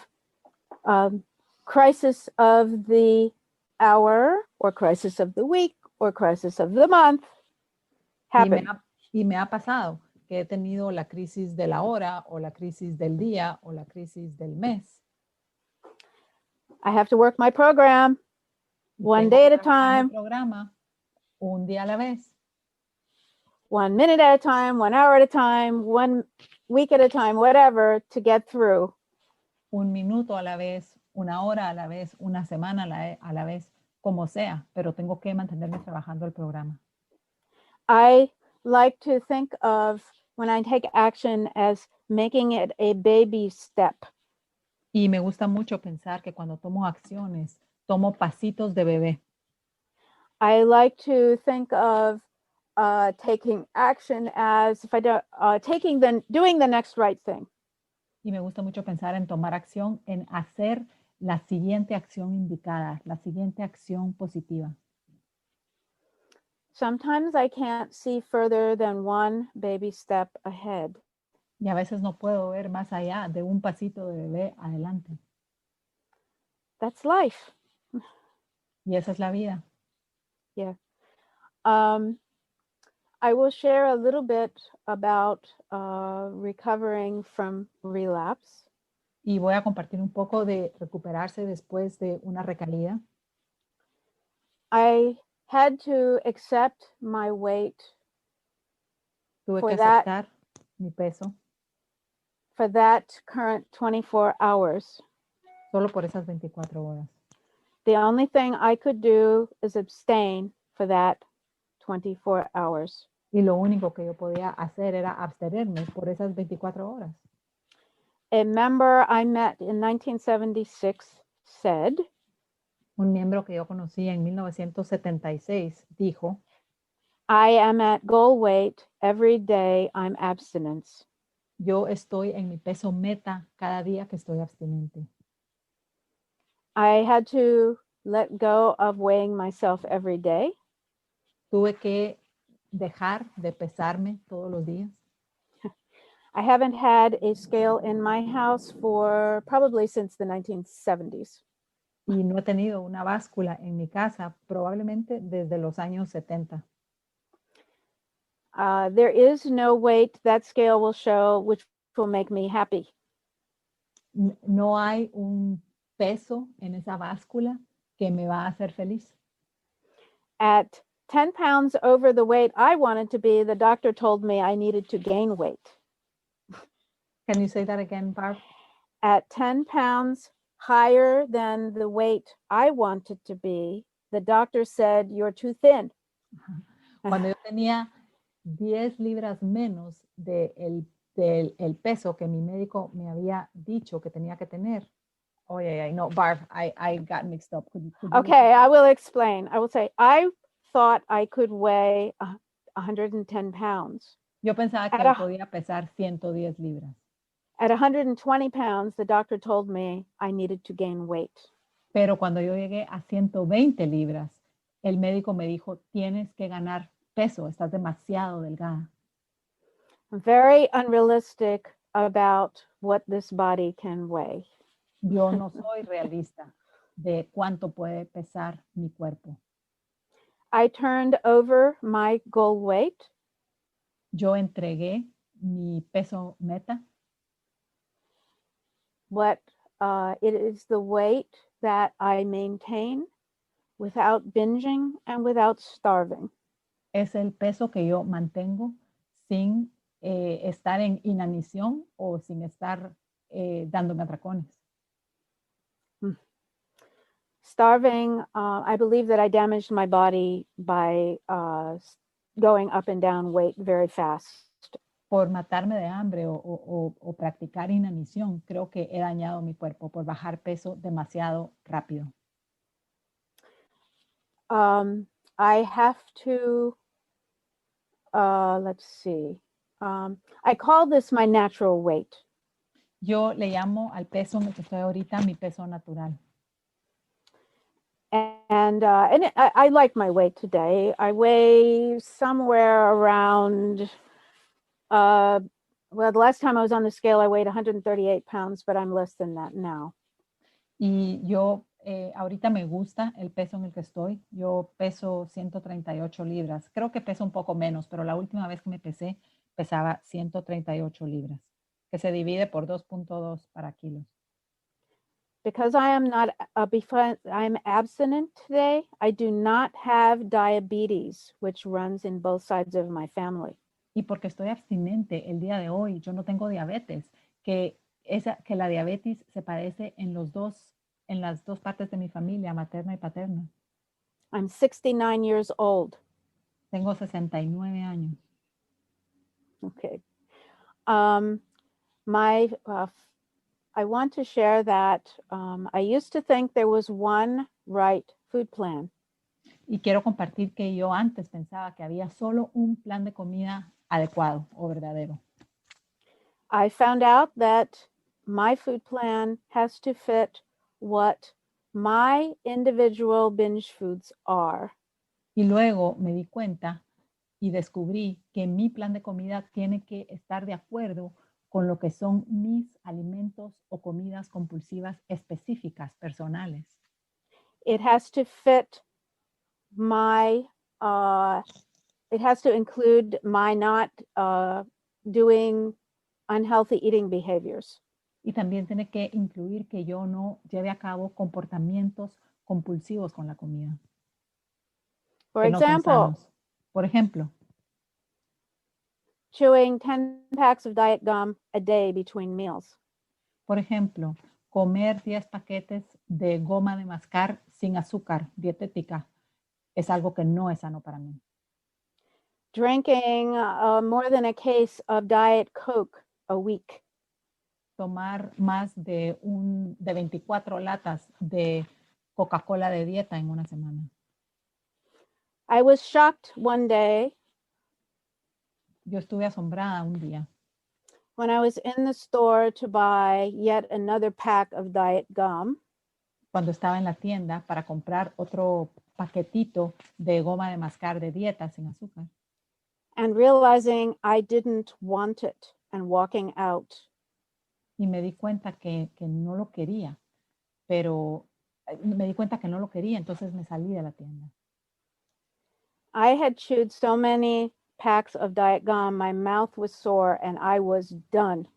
crisis of the hour or crisis of the week or crisis of the month happen. Y me ha pasado que he tenido la crisis de la hora o la crisis del día o la crisis del mes. I have to work my program one Tengo day que at a trabajar mi time, programa un día a la vez, 1 minute at a time, 1 hour at a time, 1 week at a time, whatever, to get through. 1 minuto a la vez, 1 hora a la vez, 1 semana a la vez, como sea, pero tengo que mantenerme trabajando el programa. I like to think of when I take action as making it a baby step. Y me gusta mucho pensar que cuando tomo acciones, tomo pasitos de bebé. I like to think of taking action as if I do, doing the next right thing. Y me gusta mucho pensar en tomar acción, en hacer la siguiente acción indicada, la siguiente acción positiva. Sometimes I can't see further than one baby step ahead. Y a veces no puedo ver más allá de un pasito de bebé adelante. That's life. Y esa es la vida. Yeah. I will share a little bit about recovering from relapse. Y voy a compartir un poco de recuperarse después de una recaída. I had to accept my weight Tuve For que that- aceptar mi peso for that current 24 hours. solo por esas 24 horas. The only thing I could do is abstain for that 24 hours. Y lo único que yo podía hacer era abstenerme por esas 24 horas. A member I met in 1976 said, Un miembro que yo conocí en 1976 dijo, I am at goal weight every day I'm abstinence. yo estoy en mi peso meta cada día que estoy abstinente. I had to let go of weighing myself every day. Tuve que dejar de pesarme todos los días. I haven't had a scale in my house for probably since the 1970s. Y no he tenido una báscula en mi casa probablemente desde los años 70. There is no weight that scale will show which will make me happy. No hay un peso en esa báscula que me va a hacer feliz. At 10 pounds over the weight I wanted to be, the doctor told me I needed to gain weight. Can you say that again, Barb? At 10 pounds higher than the weight I wanted to be, the doctor said, you're too thin. Cuando yo tenía 10 libras menos del peso que mi médico me había dicho que tenía que tener. Oh, yeah, no, Barb, I got mixed up. Could you Okay, I will explain. I will say, I thought I could weigh 110 pounds. Yo pensaba que Era- podía pesar 110 libras. At 120 pounds, the doctor told me I needed to gain weight. Pero cuando yo llegué a 120 libras, el médico me dijo, tienes que ganar peso, estás demasiado delgada. I'm very unrealistic about what this body can weigh. Yo no soy realista de cuánto puede pesar mi cuerpo. I turned over my goal weight. Yo entregué mi peso meta. It is the weight that I maintain without binging and without starving. Es el peso que yo mantengo sin estar en inanición o sin estar dándome atracones. Starving, I believe that I damaged my body by going up and down weight very fast. Por matarme de hambre o practicar inanición, creo que he dañado mi cuerpo por bajar peso demasiado rápido. I have to, let's see, I call this my natural weight. Yo le llamo al peso en el que estoy ahorita mi peso natural. And I like my weight today. I weigh somewhere around, well, the last time I was on the scale, I weighed 138 pounds, but I'm less than that now. Y yo ahorita me gusta el peso en el que estoy. Yo peso 138 libras. Creo que peso un poco menos, pero la última vez que me pesé, pesaba 138 libras, que se divide por 2.2 para kilos. Because I am not, I'm abstinent today, I do not have diabetes, which runs in both sides of my family. Y porque estoy abstinente el día de hoy, yo no tengo diabetes, que la diabetes se padece en las dos partes de mi familia, materna y paterna. I'm 69 years old. Tengo 69 años. Okay. I want to share that I used to think there was one right food plan. Y quiero compartir que yo antes pensaba que había solo un plan de comida adecuado o verdadero. I found out that my food plan has to fit what my individual binge foods are. Y luego me di cuenta y descubrí que mi plan de comida tiene que estar de acuerdo con lo que son mis alimentos o comidas compulsivas específicas, personales. It has to fit it has to include my not doing unhealthy eating behaviors. Y también tiene que incluir que yo no lleve a cabo comportamientos compulsivos con la comida. For que no son example, sanos. Por ejemplo, chewing 10 packs of diet gum a day between meals. Por ejemplo, comer 10 paquetes de goma de mascar sin azúcar dietética es algo que no es sano para mí. Drinking more than a case of Diet Coke a week. Tomar más de 24 latas de Coca-Cola de dieta en una semana. I was shocked one day Yo estuve asombrada un día when I was in the store to buy yet another pack of Diet Gum. cuando estaba en la tienda para comprar otro paquetito de goma de mascar de dieta sin azúcar. And realizing I didn't want it and walking out. Y me di cuenta que no lo quería, pero me di cuenta que no lo quería, entonces me salí de la tienda. I had chewed so many packs of Diet Gum, my mouth was sore and I was done.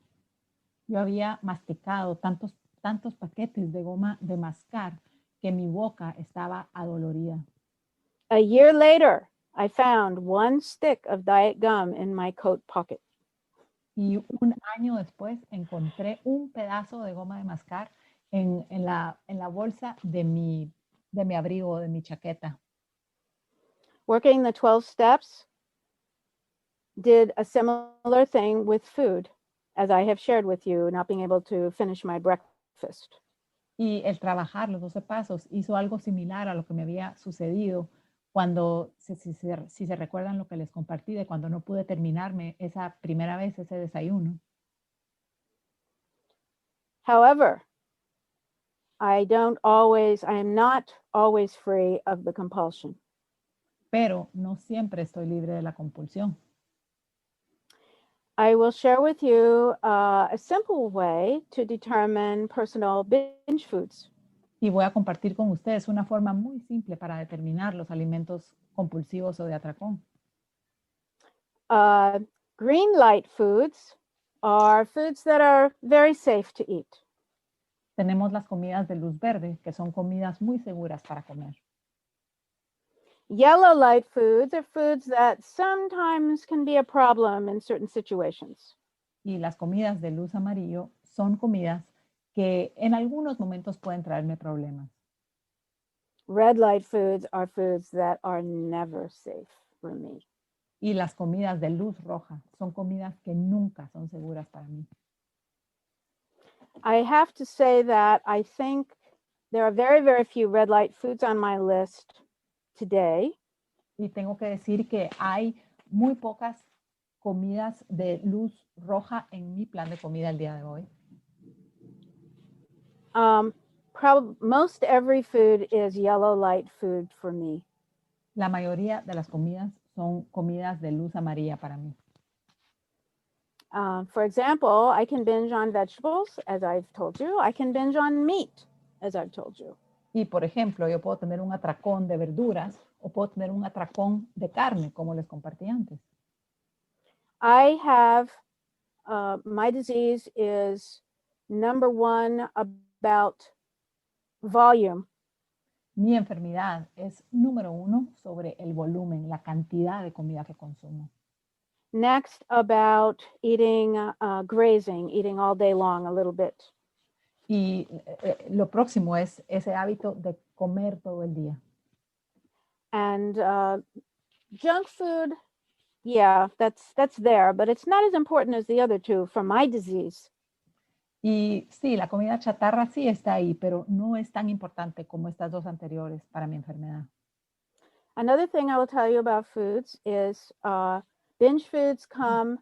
Yo había masticado tantos paquetes de goma de mascar que mi boca estaba adolorida. A year later, I found one stick of Diet Gum in my coat pocket. Y un año después encontré un pedazo de goma de mascar en la bolsa de mi abrigo, de mi chaqueta. Working the 12 steps did a similar thing with food, as I have shared with you, not being able to finish my breakfast. Y el trabajar los 12 pasos hizo algo similar a lo que me había sucedido cuando, si se recuerdan lo que les compartí, de cuando no pude terminarme esa primera vez ese desayuno. However, I am not always free of the compulsion. Pero no siempre estoy libre de la compulsión. I will share with you a simple way to determine personal binge foods. Y voy a compartir con ustedes una forma muy simple para determinar los alimentos compulsivos o de atracón. Green light foods are foods that are very safe to eat. Tenemos las comidas de luz verde, que son comidas muy seguras para comer. Yellow light foods are foods that sometimes can be a problem in certain situations. Y las comidas de luz amarillo son comidas que en algunos momentos pueden traerme problemas. Red light foods are foods that are never safe for me. Y las comidas de luz roja son comidas que nunca son seguras para mí. I have to say that I think there are very, very few red light foods on my list today. Y tengo que decir que hay muy pocas comidas de luz roja en mi plan de comida el día de hoy. Most every food is yellow light food for me. La mayoría de las comidas son comidas de luz amarilla para mí. For example, I can binge on vegetables, as I've told you. I can binge on meat, as I've told you. Y por ejemplo, yo puedo tener un atracón de verduras o puedo tener un atracón de carne, como les compartí antes. I have, my disease is number one about volume. Mi enfermedad es número 1 sobre el volumen, la cantidad de comida que consumo. Next, about eating, grazing, eating all day long a little bit. Y lo próximo es ese hábito de comer todo el día. And junk food, yeah, that's there, but it's not as important as the other two for my disease. Y sí, la comida chatarra sí está ahí, pero no es tan importante como estas dos anteriores para mi enfermedad. Another thing I will tell you about foods is binge foods can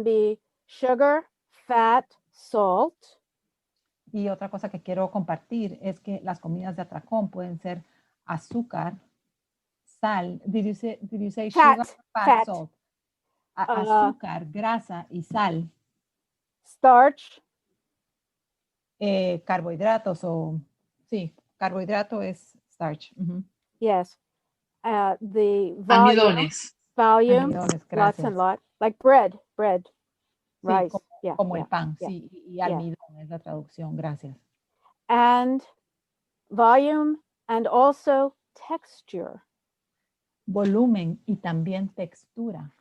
be sugar, fat, salt. Y otra cosa que quiero compartir es que las comidas de atracón pueden ser azúcar, sal. Did you say sugar, fat, salt? Azúcar, grasa y sal. Starch. Carbohidratos o sí, carbohidrato es starch. Yes. The Almidones. volume, Almidones, lots and lots, like bread, sí, rice. Como el pan, yeah. sí, y almidón es la traducción, gracias. And volume and also texture. Volumen y también textura.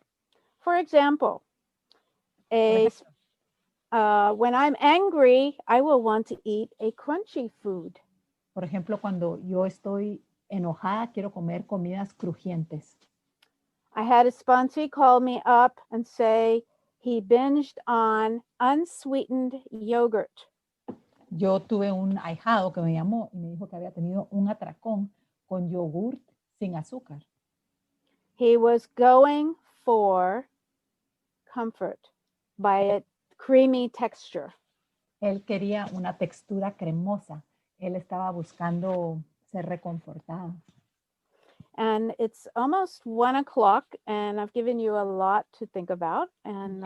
For example, when I'm angry, I will want to eat a crunchy food. Por ejemplo, cuando yo estoy enojada, quiero comer comidas crujientes. I had a sponsee call me up and say he binged on unsweetened yogurt. Yo tuve un ahijado que me llamó y me dijo que había tenido un atracón con yogurt sin azúcar. He was going for comfort by a creamy texture. Él quería una textura cremosa. Él estaba buscando ser reconfortado. And it's almost 1 o'clock, and I've given you a lot to think about. And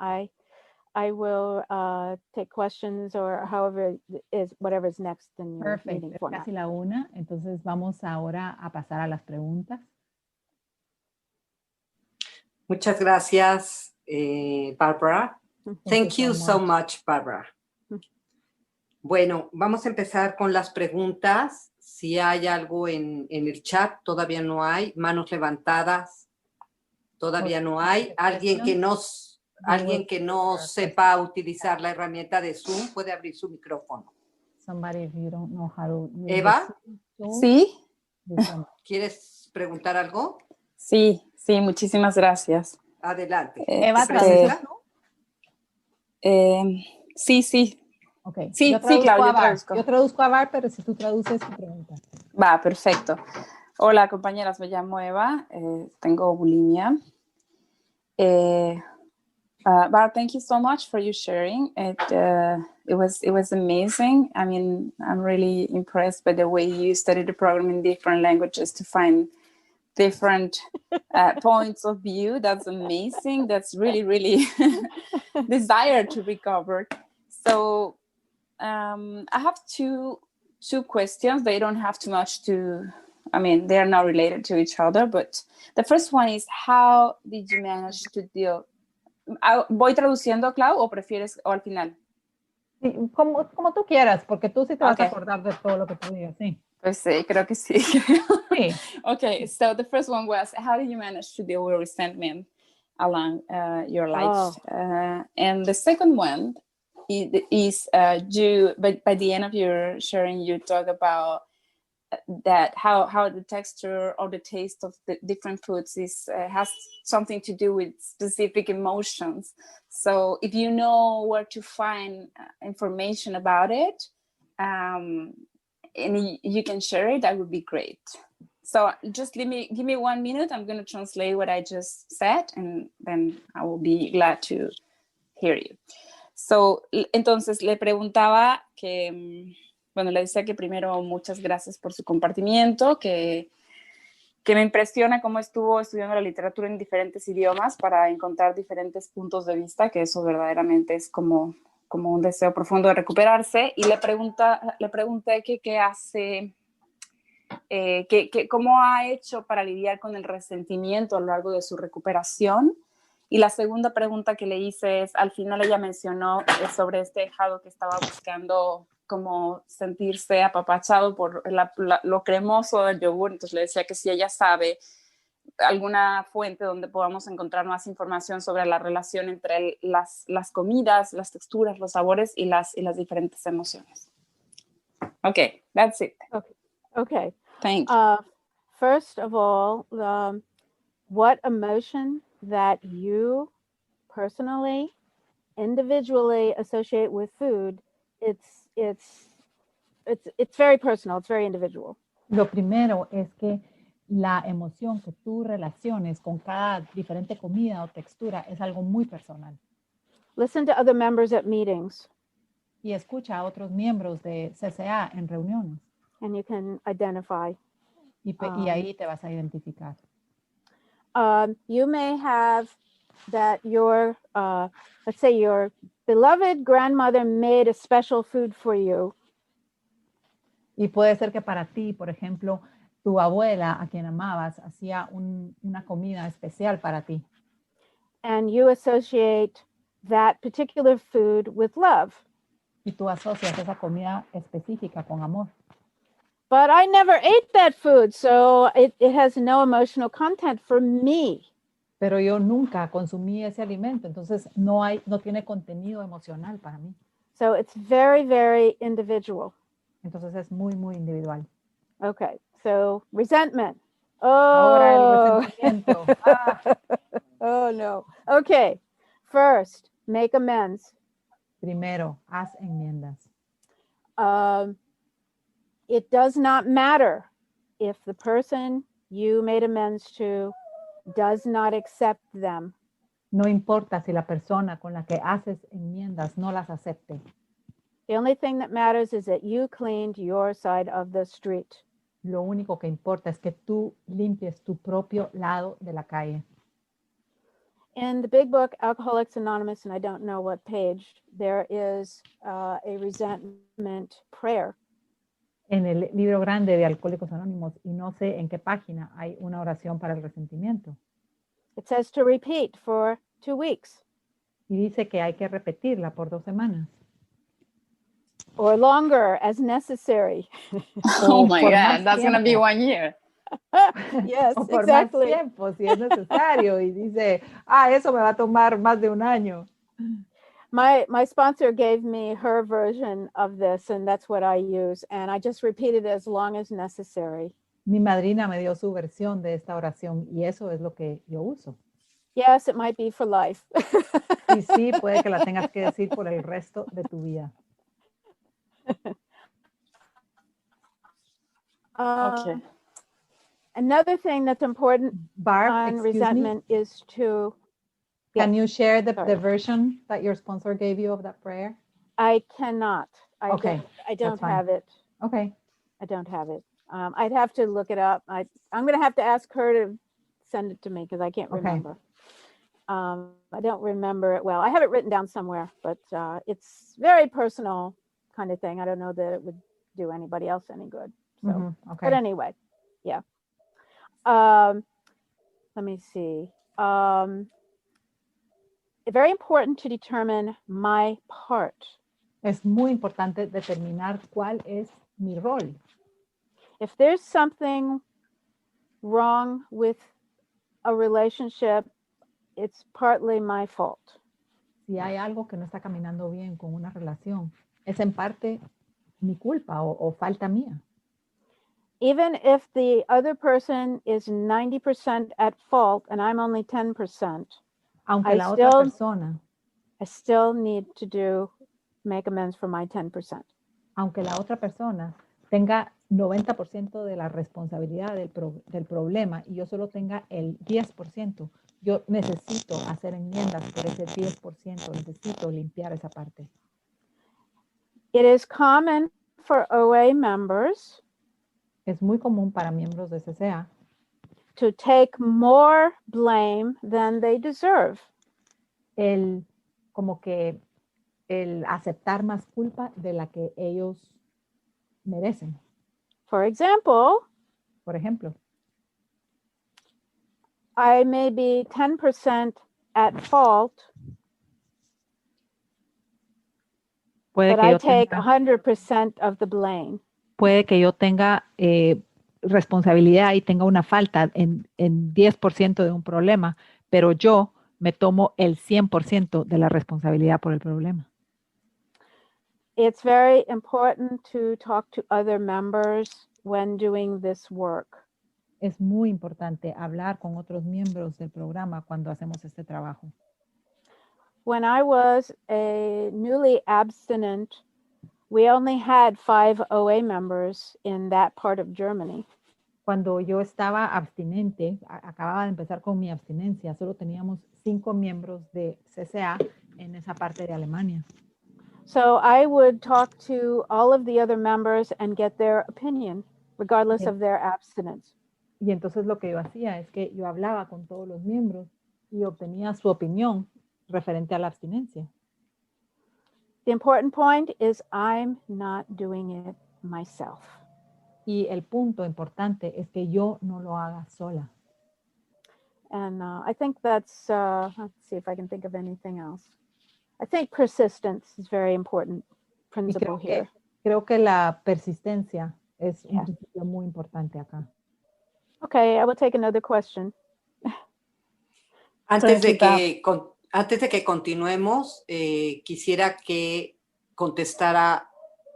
I will take questions or whatever is next in your Perfecto, meeting es format. casi la 1, entonces vamos ahora a pasar a las preguntas. Muchas gracias, Bárbara. Thank you so much, Bárbara. Bueno, vamos a empezar con las preguntas. Si hay algo en el chat, todavía no hay. Manos levantadas, todavía no hay. Alguien que no sepa utilizar la herramienta de Zoom puede abrir su micrófono. Somebody, if you don't know how to use Eva, Sí, ¿quieres preguntar algo? sí, muchísimas gracias. Adelante. Eva, ¿Te presenta? ¿traduces tú? Sí. Okay. Sí, Yo traduzco claro, a yo Bar. traduzco. Yo traduzco a Bar, pero si tú traduces tu pregunta. Va, perfecto. Hola, compañeras, me llamo Eva, tengo bulimia. Barb, thank you so much for you sharing. It was amazing. I mean, I'm really impressed by the way you studied the program in different languages to find different points of view. That's amazing. That's really, really desire to recover. So I have two questions. They don't have too much to, I mean, they're not related to each other, but the first one is, how did you manage to deal? ¿Voy traduciendo, Clau, o prefieres o al final? Sí, como tú quieras, porque tú sí te vas Okay. a acordar de todo lo que tú digas, sí. Pues sí, creo que sí. Sí. Okay, so the first one was, how did you manage to deal with resentment along your life? And the second one is by the end of your sharing, you talk about that how the texture or the taste of the different foods has something to do with specific emotions. So if you know where to find information about it, and you can share it, that would be great. So just give me 1 minute. I'm going to translate what I just said, and then I will be glad to hear you. So, entonces le preguntaba que, bueno, le decía que primero muchas gracias por su compartimiento, que me impresiona cómo estuvo estudiando la literatura en diferentes idiomas para encontrar diferentes puntos de vista, que eso verdaderamente es como un deseo profundo de recuperarse. Y le pregunté qué hace, cómo ha hecho para lidiar con el resentimiento a lo largo de su recuperación. Y la segunda pregunta que le hice es, al final ella mencionó sobre este dejado que estaba buscando como sentirse apapachado por lo cremoso del yogur. Entonces le decía que si ella sabe alguna fuente donde podamos encontrar más información sobre la relación entre las comidas, las texturas, los sabores y las diferentes emociones. Okay, that's it. Okay. Thank you. First of all, what emotion that you personally, individually associate with food, it's very personal, it's very individual. Lo primero es que la emoción que tú relaciones con cada diferente comida o textura es algo muy personal. Listen to other members at meetings. Y escucha a otros miembros de CCA en reuniones. And you can identify. Y ahí te vas a identificar. You may have that let's say your beloved grandmother made a special food for you. Y puede ser que para ti, por ejemplo, tu abuela, a quien amabas, hacía una comida especial para ti. And you associate that particular food with love. Y tú asocias esa comida específica con amor. But I never ate that food, so it has no emotional content for me. Pero yo nunca consumí ese alimento, entonces no tiene contenido emocional para mí. So it's very, very individual. Entonces es muy, muy individual. Okay, so resentment. Ahora el resentimiento. Oh no. Okay, first, make amends. Primero, haz enmiendas. It does not matter if the person you made amends to does not accept them. No importa si la persona con la que haces enmiendas no las acepte. The only thing that matters is that you cleaned your side of the street. Lo único que importa es que tú limpies tu propio lado de la calle. In the big book, Alcoholics Anonymous, and I don't know what page, there is a resentment prayer. En el libro grande de Alcohólicos Anónimos, y no sé en qué página, hay una oración para el resentimiento. It says to repeat for 2 weeks. Y dice que hay que repetirla por 2 semanas. Or longer as necessary. Oh my God, that's going to be 1 year. Yes, o por exactly. más tiempo, si es necesario. Y dice, eso me va a tomar más de 1 año. My sponsor gave me her version of this, and that's what I use. And I just repeat it as long as necessary. Mi madrina me dio su versión de esta oración y eso es lo que yo uso. Yes, it might be for life. Y sí, puede que la tengas que decir por el resto de tu vida. Okay. Another thing that's important Barb, on resentment is to Can you share the Sorry. version that your sponsor gave you of that prayer? I cannot. Okay, I don't fine. have it. Okay. I don't have it. I'd have to look it up. I'm going to have to ask her to send it to me because I can't Okay. remember. I don't remember it well. I have it written down somewhere, but it's very personal kind of thing. I don't know that it would do anybody else any good. So, Mhm, okay. but anyway, yeah. Let me see. Very important to determine my part. Es muy importante determinar cuál es mi rol. If there's something wrong with a relationship, it's partly my fault. Si hay algo que no está caminando bien con una relación, es en parte mi culpa o falta mía. Even if the other person is 90% at fault and I'm only 10%, Aunque I la otra still- persona, I still need to make amends for my 10%. aunque la otra persona tenga 90% de la responsabilidad del problema y yo solo tenga el 10%, yo necesito hacer enmiendas por ese 10%, necesito limpiar esa parte. It is common for OA members Es muy común para miembros de CCA to take more blame than they deserve. el aceptar más culpa de la que ellos merecen. For example, Por ejemplo, I may be 10% at fault, puede but que I yo take tenga, 100% of the blame. puede que yo tenga responsabilidad y tenga una falta en 10% de un problema, pero yo me tomo el 100% de la responsabilidad por el problema. It's very important to talk to other members when doing this work. Es muy importante hablar con otros miembros del programa cuando hacemos este trabajo. When I was a newly abstinent, we only had 5 OA members in that part of Germany. Cuando yo estaba abstinente, acababa de empezar con mi abstinencia, solo teníamos 5 miembros de CCA en esa parte de Alemania. So I would talk to all of the other members and get their opinion, regardless Yes. of their abstinence. Y entonces lo que yo hacía es que yo hablaba con todos los miembros y obtenía su opinión referente a la abstinencia. The important point is I'm not doing it myself. Y el punto importante es que yo no lo haga sola. And I think that's, let's see if I can think of anything else. I think persistence is very important Y principle here. creo que la persistencia es un Yeah. principio muy importante acá. Okay, I will take another question. Antes de Tranquila. que continuemos, quisiera que contestara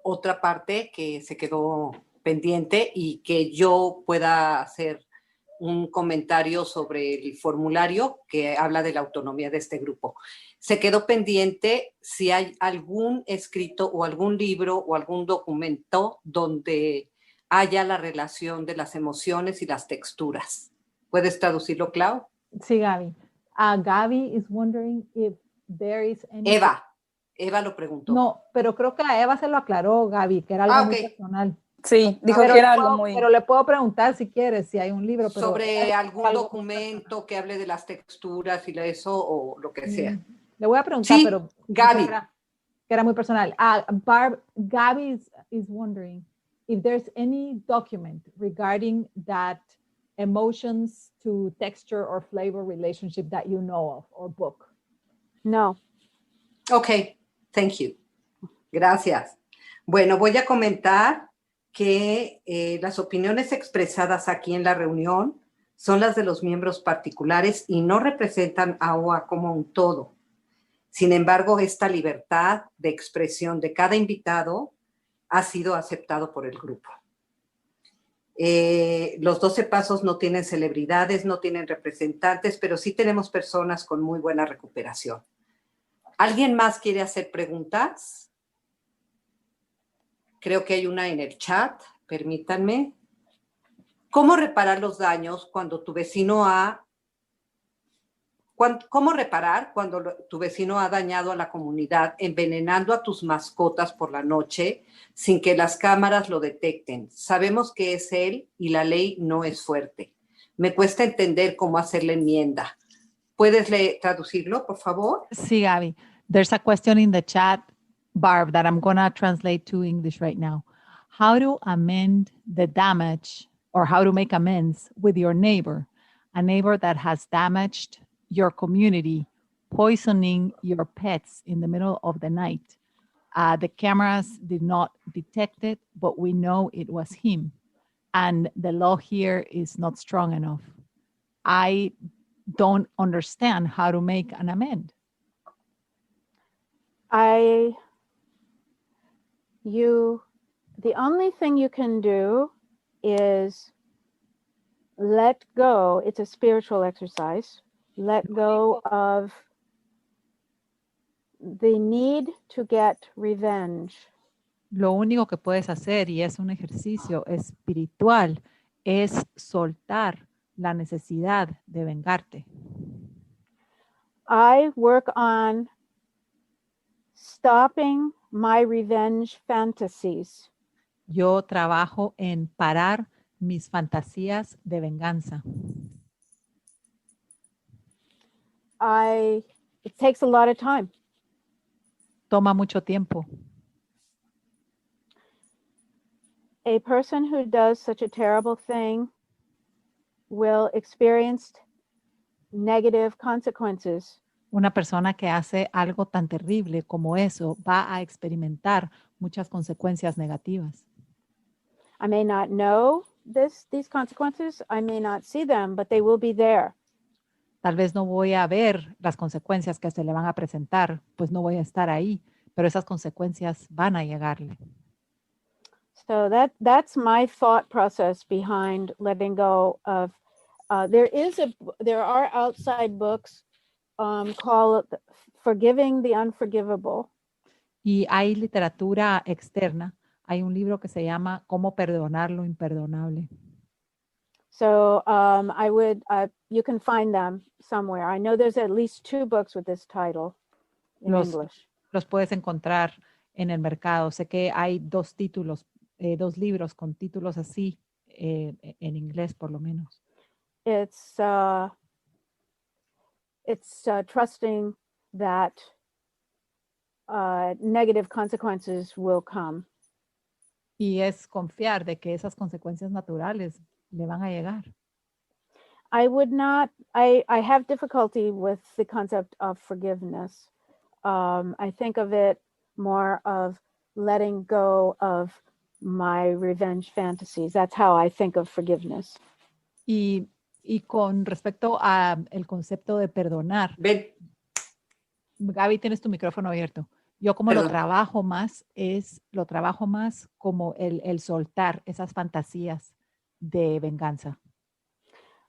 otra parte que se quedó pendiente y que yo pueda hacer un comentario sobre el formulario que habla de la autonomía de este grupo. Se quedó pendiente si hay algún escrito o algún libro o algún documento donde haya la relación de las emociones y las texturas. ¿Puedes traducirlo, Clau? Sí, Gaby. Gaby is wondering if there is any... Eva lo preguntó. No, pero creo que a Eva se lo aclaró, Gaby, que era algo muy ok. personal. Sí, dijo Pero que era algo muy... Pero le puedo preguntar si quieres, si hay un libro. Pero sobre algún algo documento que hable de las texturas y eso o lo que sea. Le voy a preguntar, Sí, pero Gaby. Que era muy personal. Gaby is wondering if there's any document regarding that emotions to texture or flavor relationship that you know of or book. No. Ok, thank you. Gracias. Bueno, voy a comentar que las opiniones expresadas aquí en la reunión son las de los miembros particulares y no representan a OA como un todo. Sin embargo, esta libertad de expresión de cada invitado ha sido aceptado por el grupo. Los 12 pasos no tienen celebridades, no tienen representantes, pero sí tenemos personas con muy buena recuperación. ¿Alguien más quiere hacer preguntas? Creo que hay una en el chat, permítanme. ¿Cómo reparar los daños cuando tu vecino A ¿Cómo reparar cuando tu vecino ha dañado a la comunidad envenenando a tus mascotas por la noche sin que las cámaras lo detecten? Sabemos que es él y la ley no es fuerte. Me cuesta entender cómo hacer la enmienda. ¿Puedes traducirlo, por favor? Sí, Gaby. There's a question in the chat, Barb, that I'm going to translate to English right now. How to amend the damage or how to make amends with your neighbor, a neighbor that has damaged your community, poisoning your pets in the middle of the night. The cameras did not detect it, but we know it was him. And the law here is not strong enough. I don't understand how to make an amend. The only thing you can do is let go. It's a spiritual exercise. Let go of the need to get revenge. Lo único que puedes hacer, y es un ejercicio espiritual, es soltar la necesidad de vengarte. I work on stopping my revenge fantasies. Yo trabajo en parar mis fantasías de venganza. It takes a lot of time. Toma mucho tiempo. A person who does such a terrible thing will experience negative consequences. Una persona que hace algo tan terrible como eso va a experimentar muchas consecuencias negativas. I may not know these consequences. I may not see them, but they will be there. Tal vez no voy a ver las consecuencias que se le van a presentar, pues no voy a estar ahí, pero esas consecuencias van a llegarle. So that's my thought process behind letting go of. There are outside books called Forgiving the Unforgivable. Y hay literatura externa. Hay un libro que se llama Cómo perdonar lo imperdonable. So you can find them somewhere. I know there's at least 2 books with this title in English. Los puedes encontrar en el mercado. Sé que hay 2 libros con títulos así en inglés por lo menos. It's trusting that negative consequences will come. Y es confiar de que esas consecuencias naturales le van a llegar. I have difficulty with the concept of forgiveness. I think of it more of letting go of my revenge fantasies. That's how I think of forgiveness. Y con respecto a el concepto de perdonar. Ven. Gaby, tienes tu micrófono abierto. Yo como lo trabajo más como el soltar esas fantasías de venganza.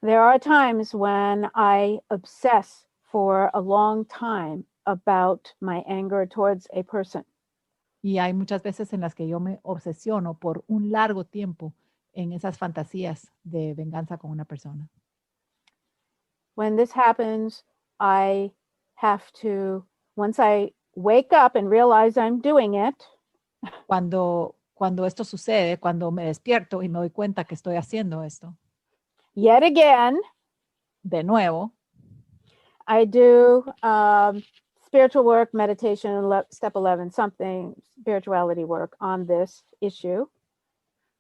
There are times when I obsess for a long time about my anger towards a person. Y hay muchas veces en las que yo me obsesiono por un largo tiempo en esas fantasías de venganza con una persona. When this happens, I have to, once I wake up and realize I'm doing it. Cuando esto sucede, cuando me despierto y me doy cuenta que estoy haciendo esto. Yet again. De nuevo. I do spiritual work, meditation, step 11, spirituality work on this issue.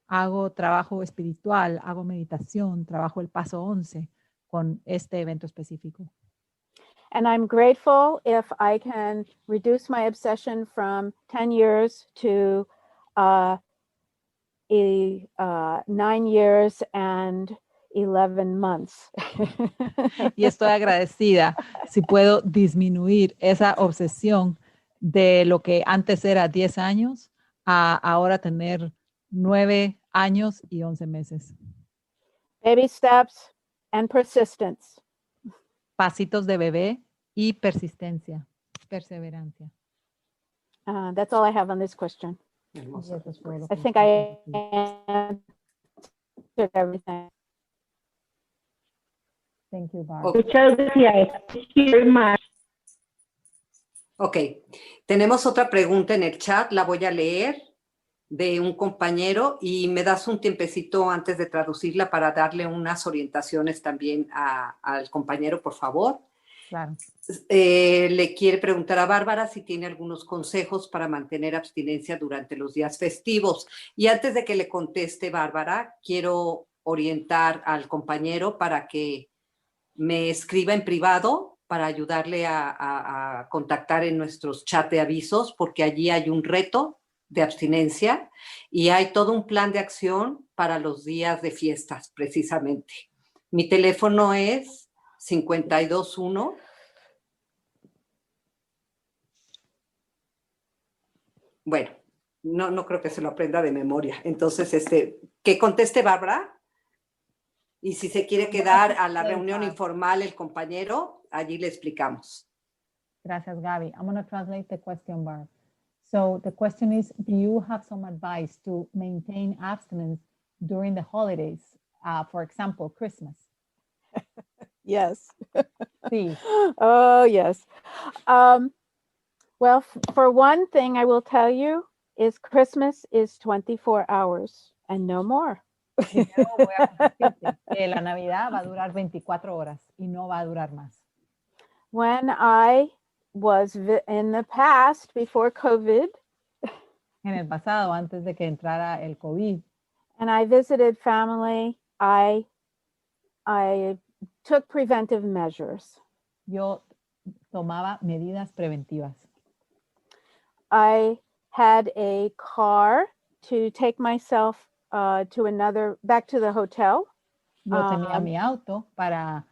Hago trabajo espiritual, hago meditación, trabajo el paso 11 con este evento específico. And I'm grateful if I can reduce my obsession from 10 years to 9 years and 11 months. Y estoy agradecida si puedo disminuir esa obsesión de lo que antes era 10 años a ahora tener 9 años y 11 meses. Baby steps and persistence. Pasitos de bebé y perseverancia. That's all I have on this question. I think I answered everything. Thank you, Barbara. Muchas gracias. Thank you very much. Ok, tenemos otra pregunta en el chat, la voy a leer de un compañero y me das un tiempecito antes de traducirla para darle unas orientaciones también al compañero, por favor. Claro. Le quiere preguntar a Bárbara si tiene algunos consejos para mantener abstinencia durante los días festivos. Y antes de que le conteste Bárbara, quiero orientar al compañero para que me escriba en privado para ayudarle a contactar en nuestros chat de avisos, porque allí hay un reto de abstinencia y hay todo un plan de acción para los días de fiestas, precisamente. Mi teléfono es 521. Bueno, no creo que se lo aprenda de memoria. Entonces, que conteste Bárbara. Y si se quiere quedar a la reunión informal el compañero, allí le explicamos. Gracias, Gaby. I'm going to translate the question, Barb. So the question is, do you have some advice to maintain abstinence during the holidays? For example, Christmas. Yes. Sí. Oh, yes. Well, for one thing, I will tell you is Christmas is 24 hours and no more. Primero voy a compartirte que la Navidad va a durar 24 horas y no va a durar más. When I was in the past, before COVID, En el pasado, antes de que entrara el COVID, and I visited family, I took preventive measures. yo tomaba medidas preventivas. I had a car to take myself back to the hotel. Yo tenía mi auto para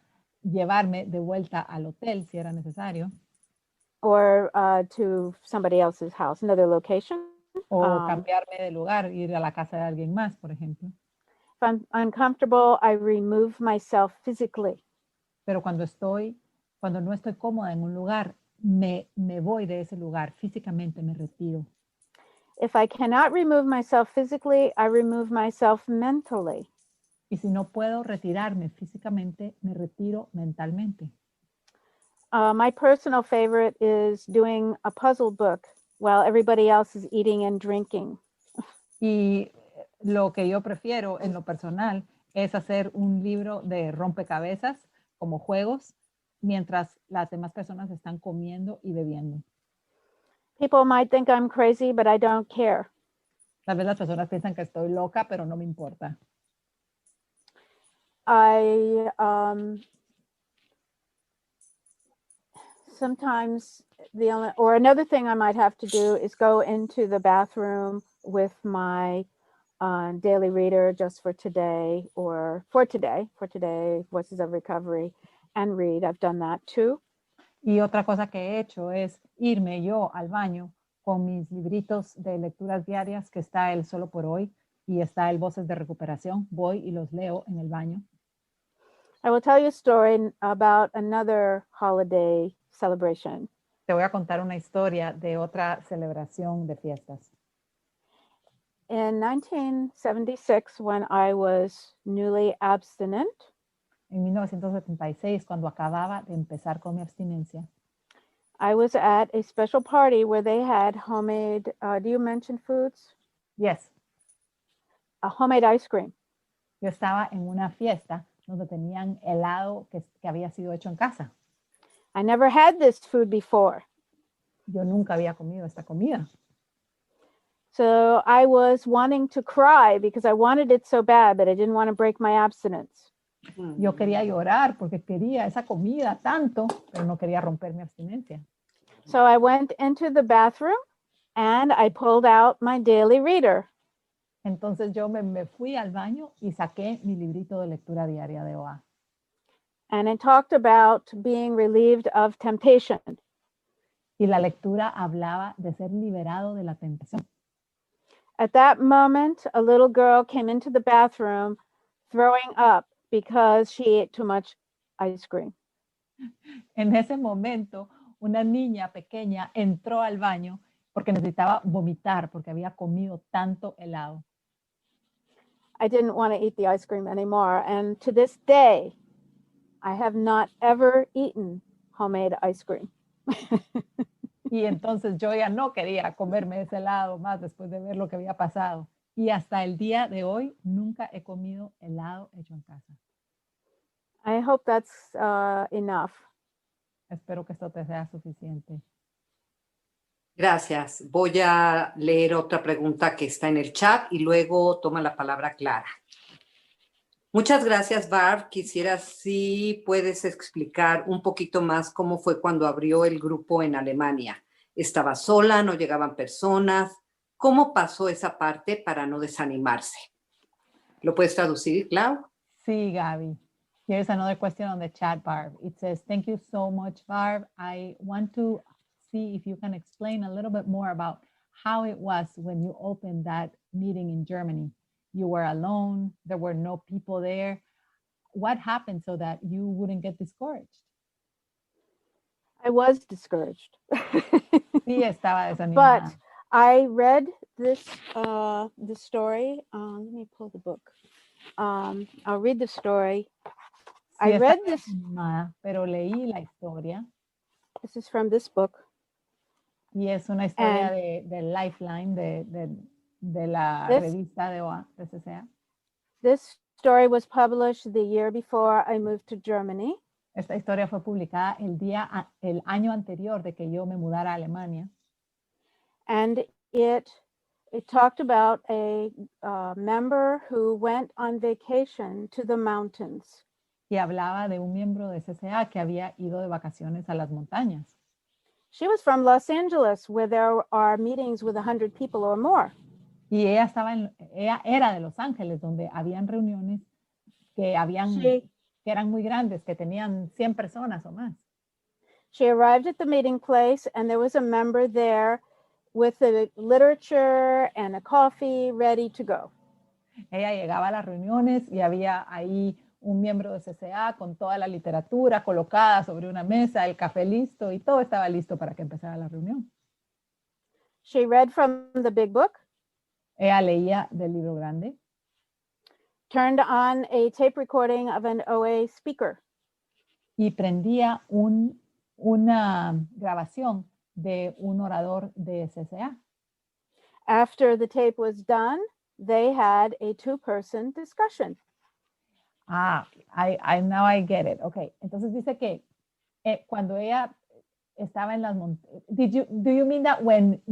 llevarme de vuelta al hotel si era necesario. Or to somebody else's house, another location. O cambiarme de lugar, ir a la casa de alguien más, por ejemplo. If I'm uncomfortable, I remove myself physically. Pero cuando no estoy cómoda en un lugar, me voy de ese lugar, físicamente me retiro. If I cannot remove myself physically, I remove myself mentally. Y si no puedo retirarme físicamente, me retiro mentalmente. My personal favorite is doing a puzzle book while everybody else is eating and drinking. Y lo que yo prefiero en lo personal es hacer un libro de rompecabezas como juegos mientras las demás personas están comiendo y bebiendo. People might think I'm crazy, but I don't care. Tal vez las personas piensan que estoy loca, pero no me importa. Sometimes another thing I might have to do is go into the bathroom with my daily reader just for today, or for today, Voices of Recovery, and read. I've done that too. Y otra cosa que he hecho es irme yo al baño con mis libritos de lecturas diarias, que está el Solo por Hoy y está el Voces de Recuperación. Voy y los leo en el baño. I will tell you a story about another holiday celebration. Te voy a contar una historia de otra celebración de fiestas. In 1976, when I was newly abstinent, En 1976, cuando acababa de empezar con mi abstinencia, I was at a special party where they had homemade, do you mention foods? yes, A homemade ice cream. yo estaba en una fiesta donde tenían helado que había sido hecho en casa. I never had this food before. Yo nunca había comido esta comida. So I was wanting to cry because I wanted it so bad, but I didn't want to break my abstinence. Yo quería llorar porque quería esa comida tanto, pero no quería romper mi abstinencia. So I went into the bathroom and I pulled out my daily reader. Entonces yo me fui al baño y saqué mi librito de lectura diaria de OA. And it talked about being relieved of temptation. Y la lectura hablaba de ser liberado de la tentación. At that moment, a little girl came into the bathroom throwing up because she ate too much ice cream. En ese momento, una niña pequeña entró al baño porque necesitaba vomitar porque había comido tanto helado. I didn't want to eat the ice cream anymore. And to this day, I have not ever eaten homemade ice cream. Y entonces yo ya no quería comerme ese helado más después de ver lo que había pasado. Y hasta el día de hoy nunca he comido helado hecho en casa. I hope that's enough. Espero que esto te sea suficiente. Gracias. Voy a leer otra pregunta que está en el chat y luego toma la palabra Clara. Muchas gracias, Barb. Quisiera si puedes explicar un poquito más cómo fue cuando abrió el grupo en Alemania. ¿Estaba sola? ¿No llegaban personas? ¿Cómo pasó esa parte para no desanimarse? ¿Lo puedes traducir, Clau? Sí, Gaby. Here's another question on the chat, Barb. It says, thank you so much, Barb. I want to see if you can explain a little bit more about how it was when you opened that meeting in Germany. You were alone. There were no people there. What happened so that you wouldn't get discouraged? I was discouraged. Sí, estaba desanimada. But I read this the story. Let me pull the book. I'll read the story. Sí, I read estaba this. desanimada, pero leí la historia. This is from this book. Y es una historia de Lifeline, de la revista de OA, de CCA. This story was published the year before I moved to Germany. Esta historia fue publicada el año anterior de que yo me mudara a Alemania. And it talked about a member who went on vacation to the mountains. Y hablaba de un miembro de CCA que había ido de vacaciones a las montañas. She was from Los Angeles, where there are meetings with 100 people or more. Y ella era de Los Ángeles, donde habían reuniones que eran muy grandes, que tenían 100 personas o más. She arrived at the meeting place, and there was a member there with the literature and a coffee ready to go. Ella llegaba a las reuniones y había ahí un miembro de CCA con toda la literatura colocada sobre una mesa, el café listo y todo estaba listo para que empezara la reunión. She read from the big book. Ella leía del libro grande. Turned on a tape recording of an OA speaker. Y prendía una grabación de un orador de CCA. After the tape was done, they had a two-person discussion. Now I get it. Okay, entonces dice que cuando ella estaba en las montañas, do you mean that when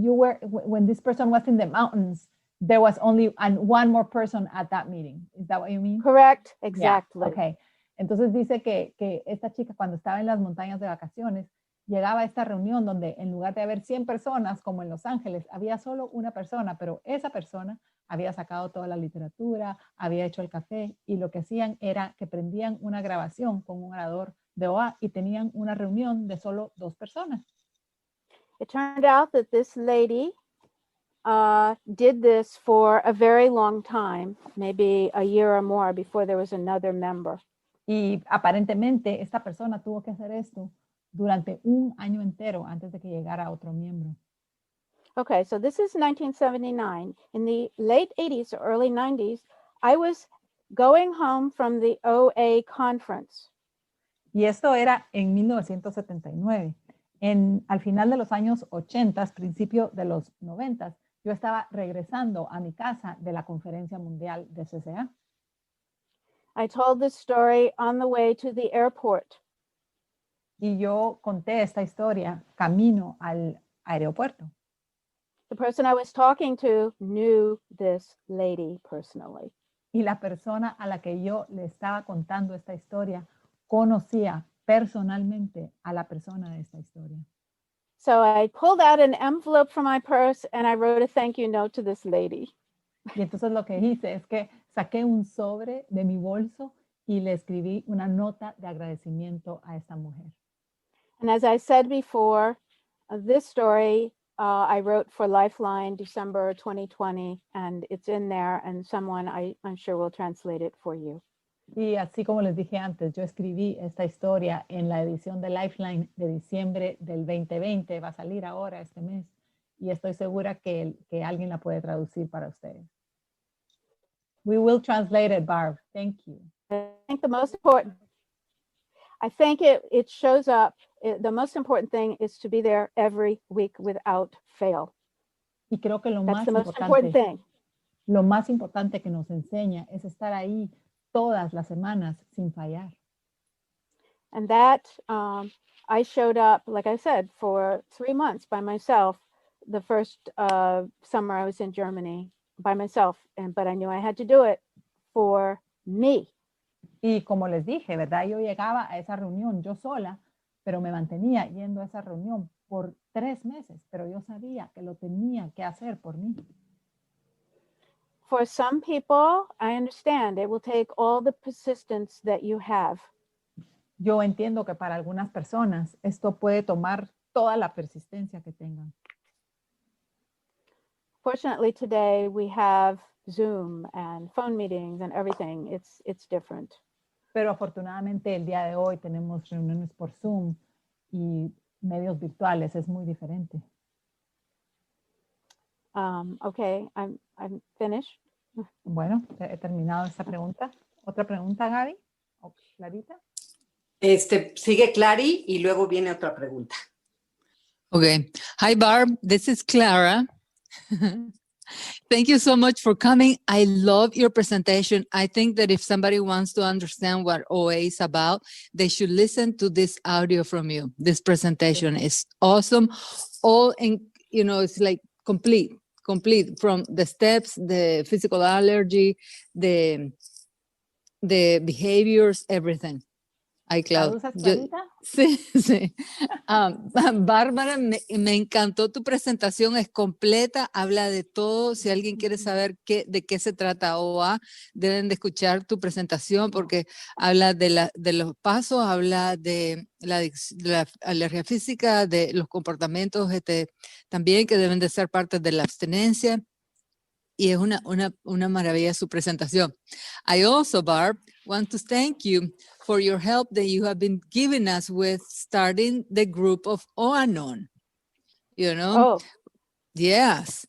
this person was in the mountains, there was only one more person at that meeting? Is that what you mean? Correct, exactly. Yeah. Okay, entonces dice que esta chica cuando estaba en las montañas de vacaciones, llegaba a esta reunión donde en lugar de haber 100 personas, como en Los Ángeles, había solo una persona, pero esa persona había sacado toda la literatura, había hecho el café, y lo que hacían era que prendían una grabación con un orador de OA y tenían una reunión de solo 2 personas. It turned out that this lady did this for a very long time, maybe a year or more before there was another member. Y aparentemente esta persona tuvo que hacer esto durante un año entero antes de que llegara otro miembro. Okay, so this is 1979. In the late 80s or early 90s, I was going home from the OA conference. Y esto era en 1979. Al final de los años 80, principio de los 90, yo estaba regresando a mi casa de la conferencia mundial de CCA. I told this story on the way to the airport. Y yo conté esta historia camino al aeropuerto. The person I was talking to knew this lady personally. Y la persona a la que yo le estaba contando esta historia conocía personalmente a la persona de esta historia. So I pulled out an envelope from my purse and I wrote a thank you note to this lady. Y entonces lo que hice es que saqué un sobre de mi bolso y le escribí una nota de agradecimiento a esta mujer. And as I said before, this story I wrote for Lifeline December 2020, and it's in there, and someone I'm sure will translate it for you. Y así como les dije antes, yo escribí esta historia en la edición de Lifeline de diciembre del 2020, va a salir ahora este mes, y estoy segura que alguien la puede traducir para ustedes. We will translate it, Barb. Thank you. I think the most important I think it shows up. The most important thing is to be there every week without fail. Y creo que lo That's más the most important importante, thing. lo más importante que nos enseña es estar ahí todas las semanas sin fallar. And that I showed up, like I said, for 3 months by myself. The first summer I was in Germany by myself, but I knew I had to do it for me. Y como les dije, ¿verdad? Yo llegaba a esa reunión yo sola, pero me mantenía yendo a esa reunión por 3 meses, pero yo sabía que lo tenía que hacer por mí. For some people, I understand, it will take all the persistence that you have. Yo entiendo que para algunas personas esto puede tomar toda la persistencia que tengan. Fortunately, today we have Zoom and phone meetings and everything. It's different. Pero afortunadamente el día de hoy tenemos reuniones por Zoom y medios virtuales, es muy diferente. Okay, I'm finished. Bueno, he terminado esta pregunta. ¿Otra pregunta, Gaby? ¿O Clarita? Sigue Clary y luego viene otra pregunta. Okay. Hi, Barb. This is Clara. Thank you so much for coming. I love your presentation. I think that if somebody wants to understand what OA is about, they should listen to this audio from you. This presentation is awesome. All in, it's like complete from the steps, the physical allergy, the behaviors, everything. Ay, Clau. Sí. Bárbara, me encantó tu presentación, es completa, habla de todo. Si alguien quiere saber de qué se trata OA, deben de escuchar tu presentación porque habla de los pasos, habla de la alergia física, de los comportamientos también que deben de ser parte de la abstinencia. Y es una maravilla su presentación. I also, Barb, want to thank you for your help that you have been giving us with starting the group of OAnon. Oh. Yes.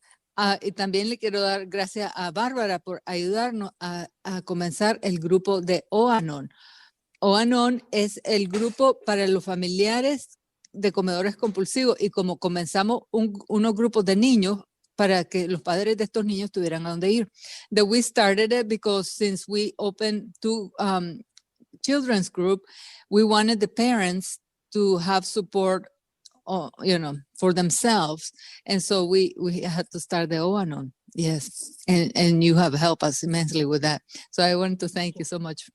Y también le quiero dar gracias a Bárbara por ayudarnos a comenzar el grupo de OAnon. OAnon es el grupo para los familiares de comedores compulsivos y como comenzamos unos grupos de niños, para que los padres de estos niños tuvieran a dónde ir. That we started it because since we opened 2 children's group, we wanted the parents to have support, for themselves. And so we had to start the OAnon. Yes. And you have helped us immensely with that. So I want to thank you so much.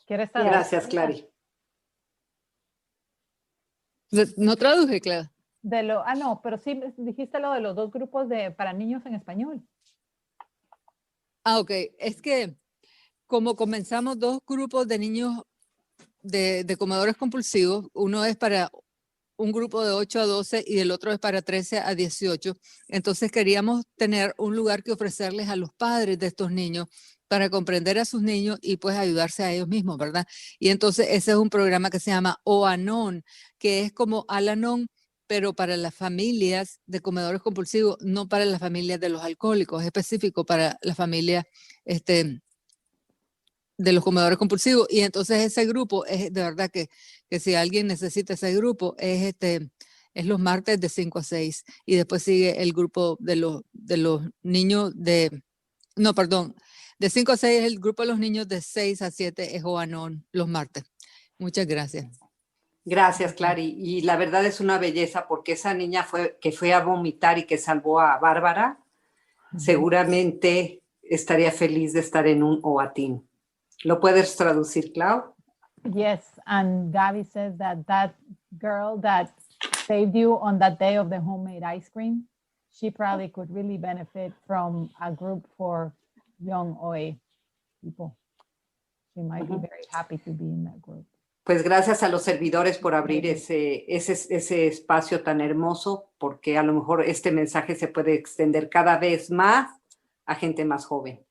Gracias, Clary. No traduje, Clara. No, pero sí dijiste lo de los 2 grupos para niños en español. Ok, es que como comenzamos 2 grupos de niños de comedores compulsivos, uno es para un grupo de 8 a 12 y el otro es para 13 a 18, entonces queríamos tener un lugar que ofrecerles a los padres de estos niños para comprender a sus niños y pues ayudarse a ellos mismos, ¿verdad? Y entonces ese es un programa que se llama OAnon, que es como Al-Anon, pero para las familias de comedores compulsivos, no para las familias de los alcohólicos, es específico para la familia de los comedores compulsivos. Y entonces ese grupo es de verdad que si alguien necesita ese grupo, es los martes de 5 a 6. Y después sigue el grupo de los niños de 5 a 6 es el grupo de los niños, de 6 a 7 es OAnon los martes. Muchas gracias. Gracias, Clary. Y la verdad es una belleza porque esa niña que fue a vomitar y que salvó a Bárbara, seguramente estaría feliz de estar en un OATIN. ¿Lo puedes traducir, Clau? Yes, and Gaby says that girl that saved you on that day of the homemade ice cream, she probably could really benefit from a group for young OA people. She might be very happy to be in that group. Pues gracias a los servidores por abrir ese espacio tan hermoso, porque a lo mejor este mensaje se puede extender cada vez más a gente más joven.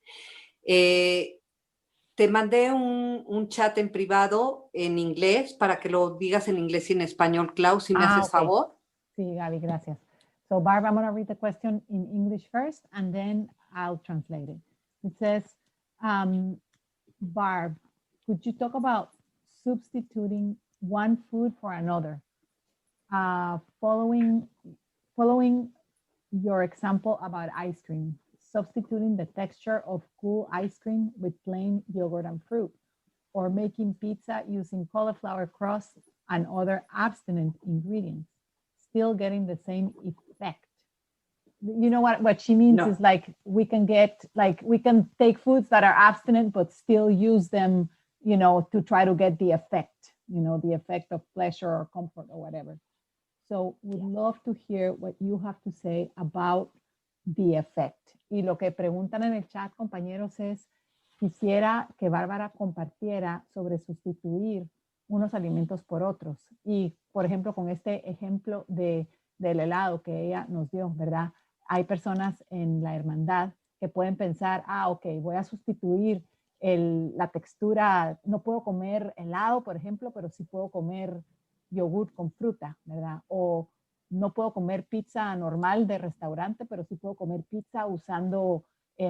Te mandé un chat en privado en inglés para que lo digas en inglés y en español, Clau, si me haces favor. Sí, Gaby, gracias. So, Barb, I'm going to read the question in English first, and then I'll translate it. It says, Barb, could you talk about substituting one food for another. Following your example about ice cream, substituting the texture of cool ice cream with plain yogurt and fruit, or making pizza using cauliflower crust and other abstinent ingredients, still getting the same effect. You know what she means is like we can take foods that are abstinent but still use them, you know, to try to get the effect, you know, the effect of pleasure or comfort or whatever. So we'd love to hear what you have to say about the effect. Y lo que preguntan en el chat, compañeros, es quisiera que Bárbara compartiera sobre sustituir unos alimentos por otros. Y, por ejemplo, con este ejemplo del helado que ella nos dio, ¿verdad? Hay personas en la hermandad que pueden pensar, ok, voy a sustituir la textura, no puedo comer helado, por ejemplo, pero sí puedo comer yogur con fruta, ¿verdad? O no puedo comer pizza normal de restaurante, pero sí puedo comer pizza usando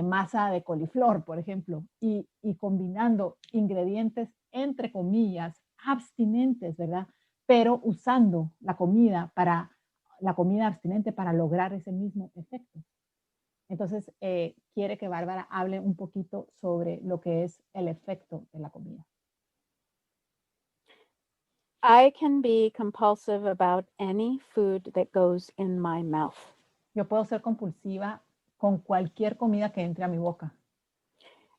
masa de coliflor, por ejemplo, y combinando ingredientes, entre comillas, abstinentes, ¿verdad? Pero usando la comida abstinente para lograr ese mismo efecto. Entonces, quiere que Bárbara hable un poquito sobre lo que es el efecto de la comida. I can be compulsive about any food that goes in my mouth. Yo puedo ser compulsiva con cualquier comida que entre a mi boca.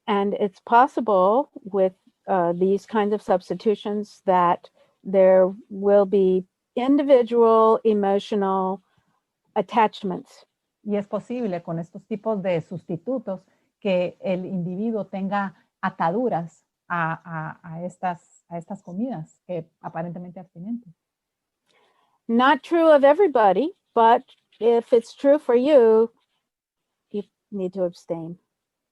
And it's possible with these kinds of substitutions that there will be individual emotional attachments. Y es posible con estos tipos de sustitutos que el individuo tenga ataduras a estas comidas que aparentemente abstinentes. Not true of everybody, but if it's true for you, you need to abstain.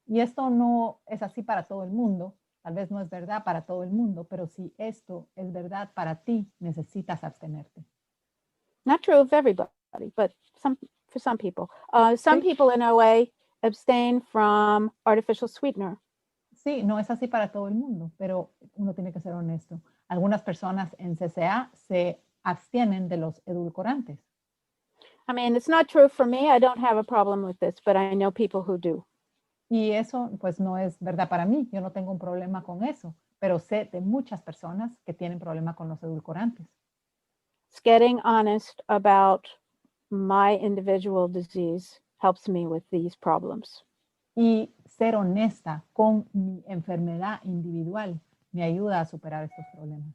Y esto no es así para todo el mundo. Tal vez no es verdad para todo el mundo, pero si esto es verdad para ti, necesitas abstenerte. Not true of everybody, but for some people. Some people in OA abstain from artificial sweetener. Sí, no es así para todo el mundo, pero uno tiene que ser honesto. Algunas personas en CCA se abstienen de los edulcorantes. I mean, it's not true for me. I don't have a problem with this, but I know people who do. Y eso pues no es verdad para mí. Yo no tengo un problema con eso, pero sé de muchas personas que tienen problema con los edulcorantes. It's getting honest about my individual disease helps me with these problems. Y ser honesta con mi enfermedad individual me ayuda a superar estos problemas.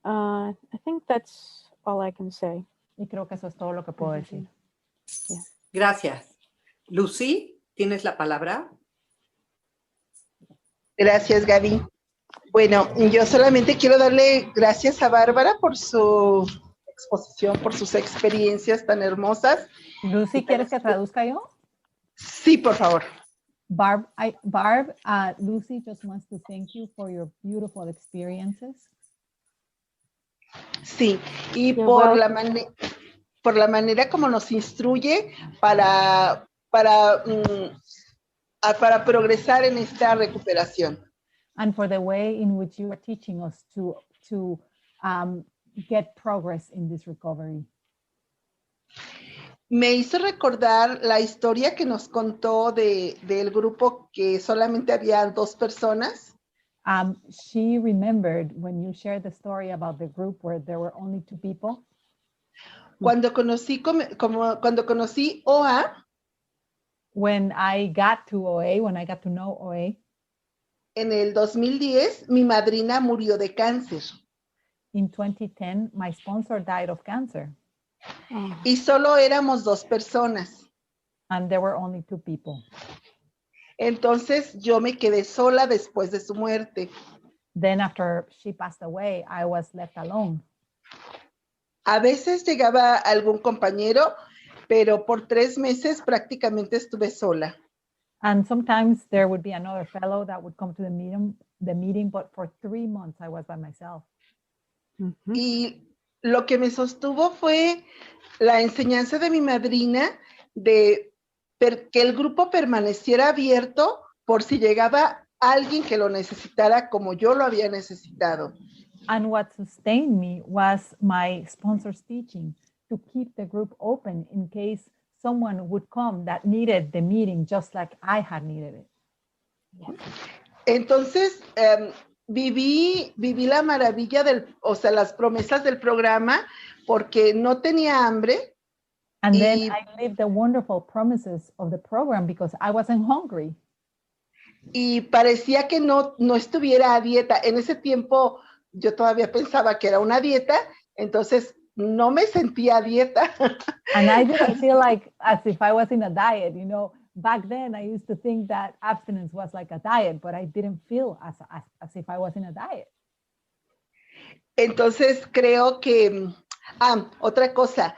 I think that's all I can say. Y creo que eso es todo lo que puedo decir. Yeah. Gracias. Lucy, ¿tienes la palabra? Gracias, Gaby. Bueno, yo solamente quiero darle gracias a Bárbara por su exposición, por sus experiencias tan hermosas. Lucy, ¿quieres que traduzca yo? Sí, por favor. Barb, Lucy just wants to thank you for your beautiful experiences. Sí, y por la manera como nos instruye para progresar en esta recuperación. And for the way in which you are teaching us to get progress in this recovery. Me hizo recordar la historia que nos contó del grupo que solamente había 2 personas. She remembered when you shared the story about the group where there were only 2 people. Cuando conocí OA. When I got to OA, when I got to know OA. En el 2010, mi madrina murió de cáncer. In 2010, my sponsor died of cancer. Y solo éramos 2 personas. And there were only 2 people. Entonces yo me quedé sola después de su muerte. Then after she passed away, I was left alone. A veces llegaba algún compañero, pero por 3 meses prácticamente estuve sola. And sometimes there would be another fellow that would come to the meeting, but for 3 months I was by myself. Mm-hmm. Y lo que me sostuvo fue la enseñanza de mi madrina de que el grupo permaneciera abierto por si llegaba alguien que lo necesitara como yo lo había necesitado. And what sustained me was my sponsor's teaching to keep the group open in case someone would come that needed the meeting just like I had needed it. Entonces, viví la maravilla las promesas del programa porque no tenía hambre. And then I lived the wonderful promises of the program because I wasn't hungry. Y parecía que no estuviera a dieta. En ese tiempo yo todavía pensaba que era una dieta, entonces no me sentía a dieta. And I didn't feel like as if I was in a diet, you know. Back then, I used to think that abstinence was like a diet, but I didn't feel as if I was in a diet. Entonces creo que, otra cosa,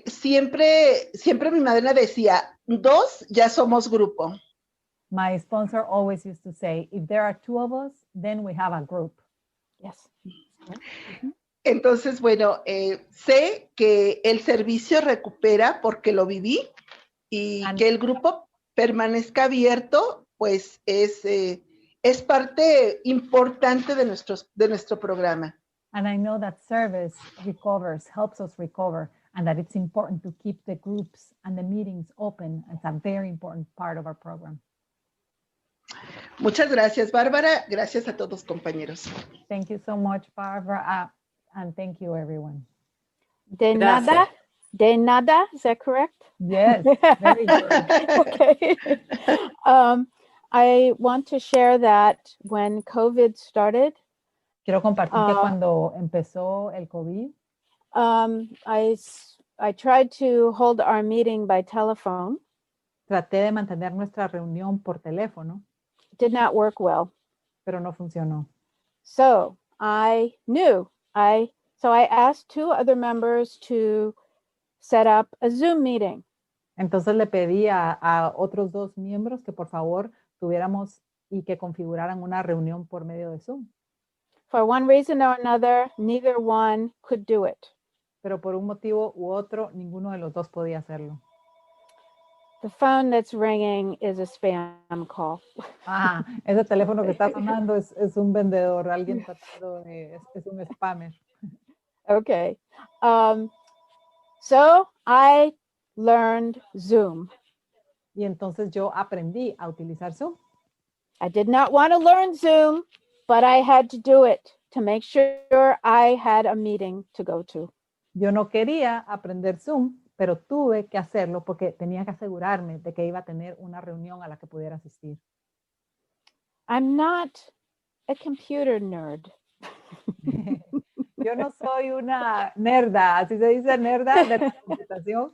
siempre mi madre decía, 2 ya somos grupo. My sponsor always used to say, if there are 2 of us, then we have a group. Yes. Entonces, bueno, sé que el servicio recupera porque lo viví y que el grupo permanezca abierto, pues es parte importante de nuestro programa. And I know that service recovers, helps us recover, and that it's important to keep the groups and the meetings open. It's a very important part of our program. Muchas gracias, Bárbara. Gracias a todos, compañeros. Thank you so much, Barbara, and thank you, everyone. De nada. De nada, is that correct? Yes, very good. Okay. I want to share that when COVID started. Quiero compartir que cuando empezó el COVID, I tried to hold our meeting by telephone. Traté de mantener nuestra reunión por teléfono. Did not work well. Pero no funcionó. So I asked 2 other members to set up a Zoom meeting. Entonces le pedí a otros 2 miembros que por favor tuviéramos y que configuraran una reunión por medio de Zoom. For one reason or another, neither one could do it. Pero por un motivo u otro, ninguno de los 2 podía hacerlo. The phone that's ringing is a spam call. Ese teléfono que está sonando es un vendedor, alguien tratando es un spammer. Okay. So I learned Zoom. Y entonces yo aprendí a utilizar Zoom. I did not want to learn Zoom, but I had to do it to make sure I had a meeting to go to. Yo no quería aprender Zoom, pero tuve que hacerlo porque tenía que asegurarme de que iba a tener una reunión a la que pudiera asistir. I'm not a computer nerd. Yo no soy una nerda, así se dice nerda de la computación.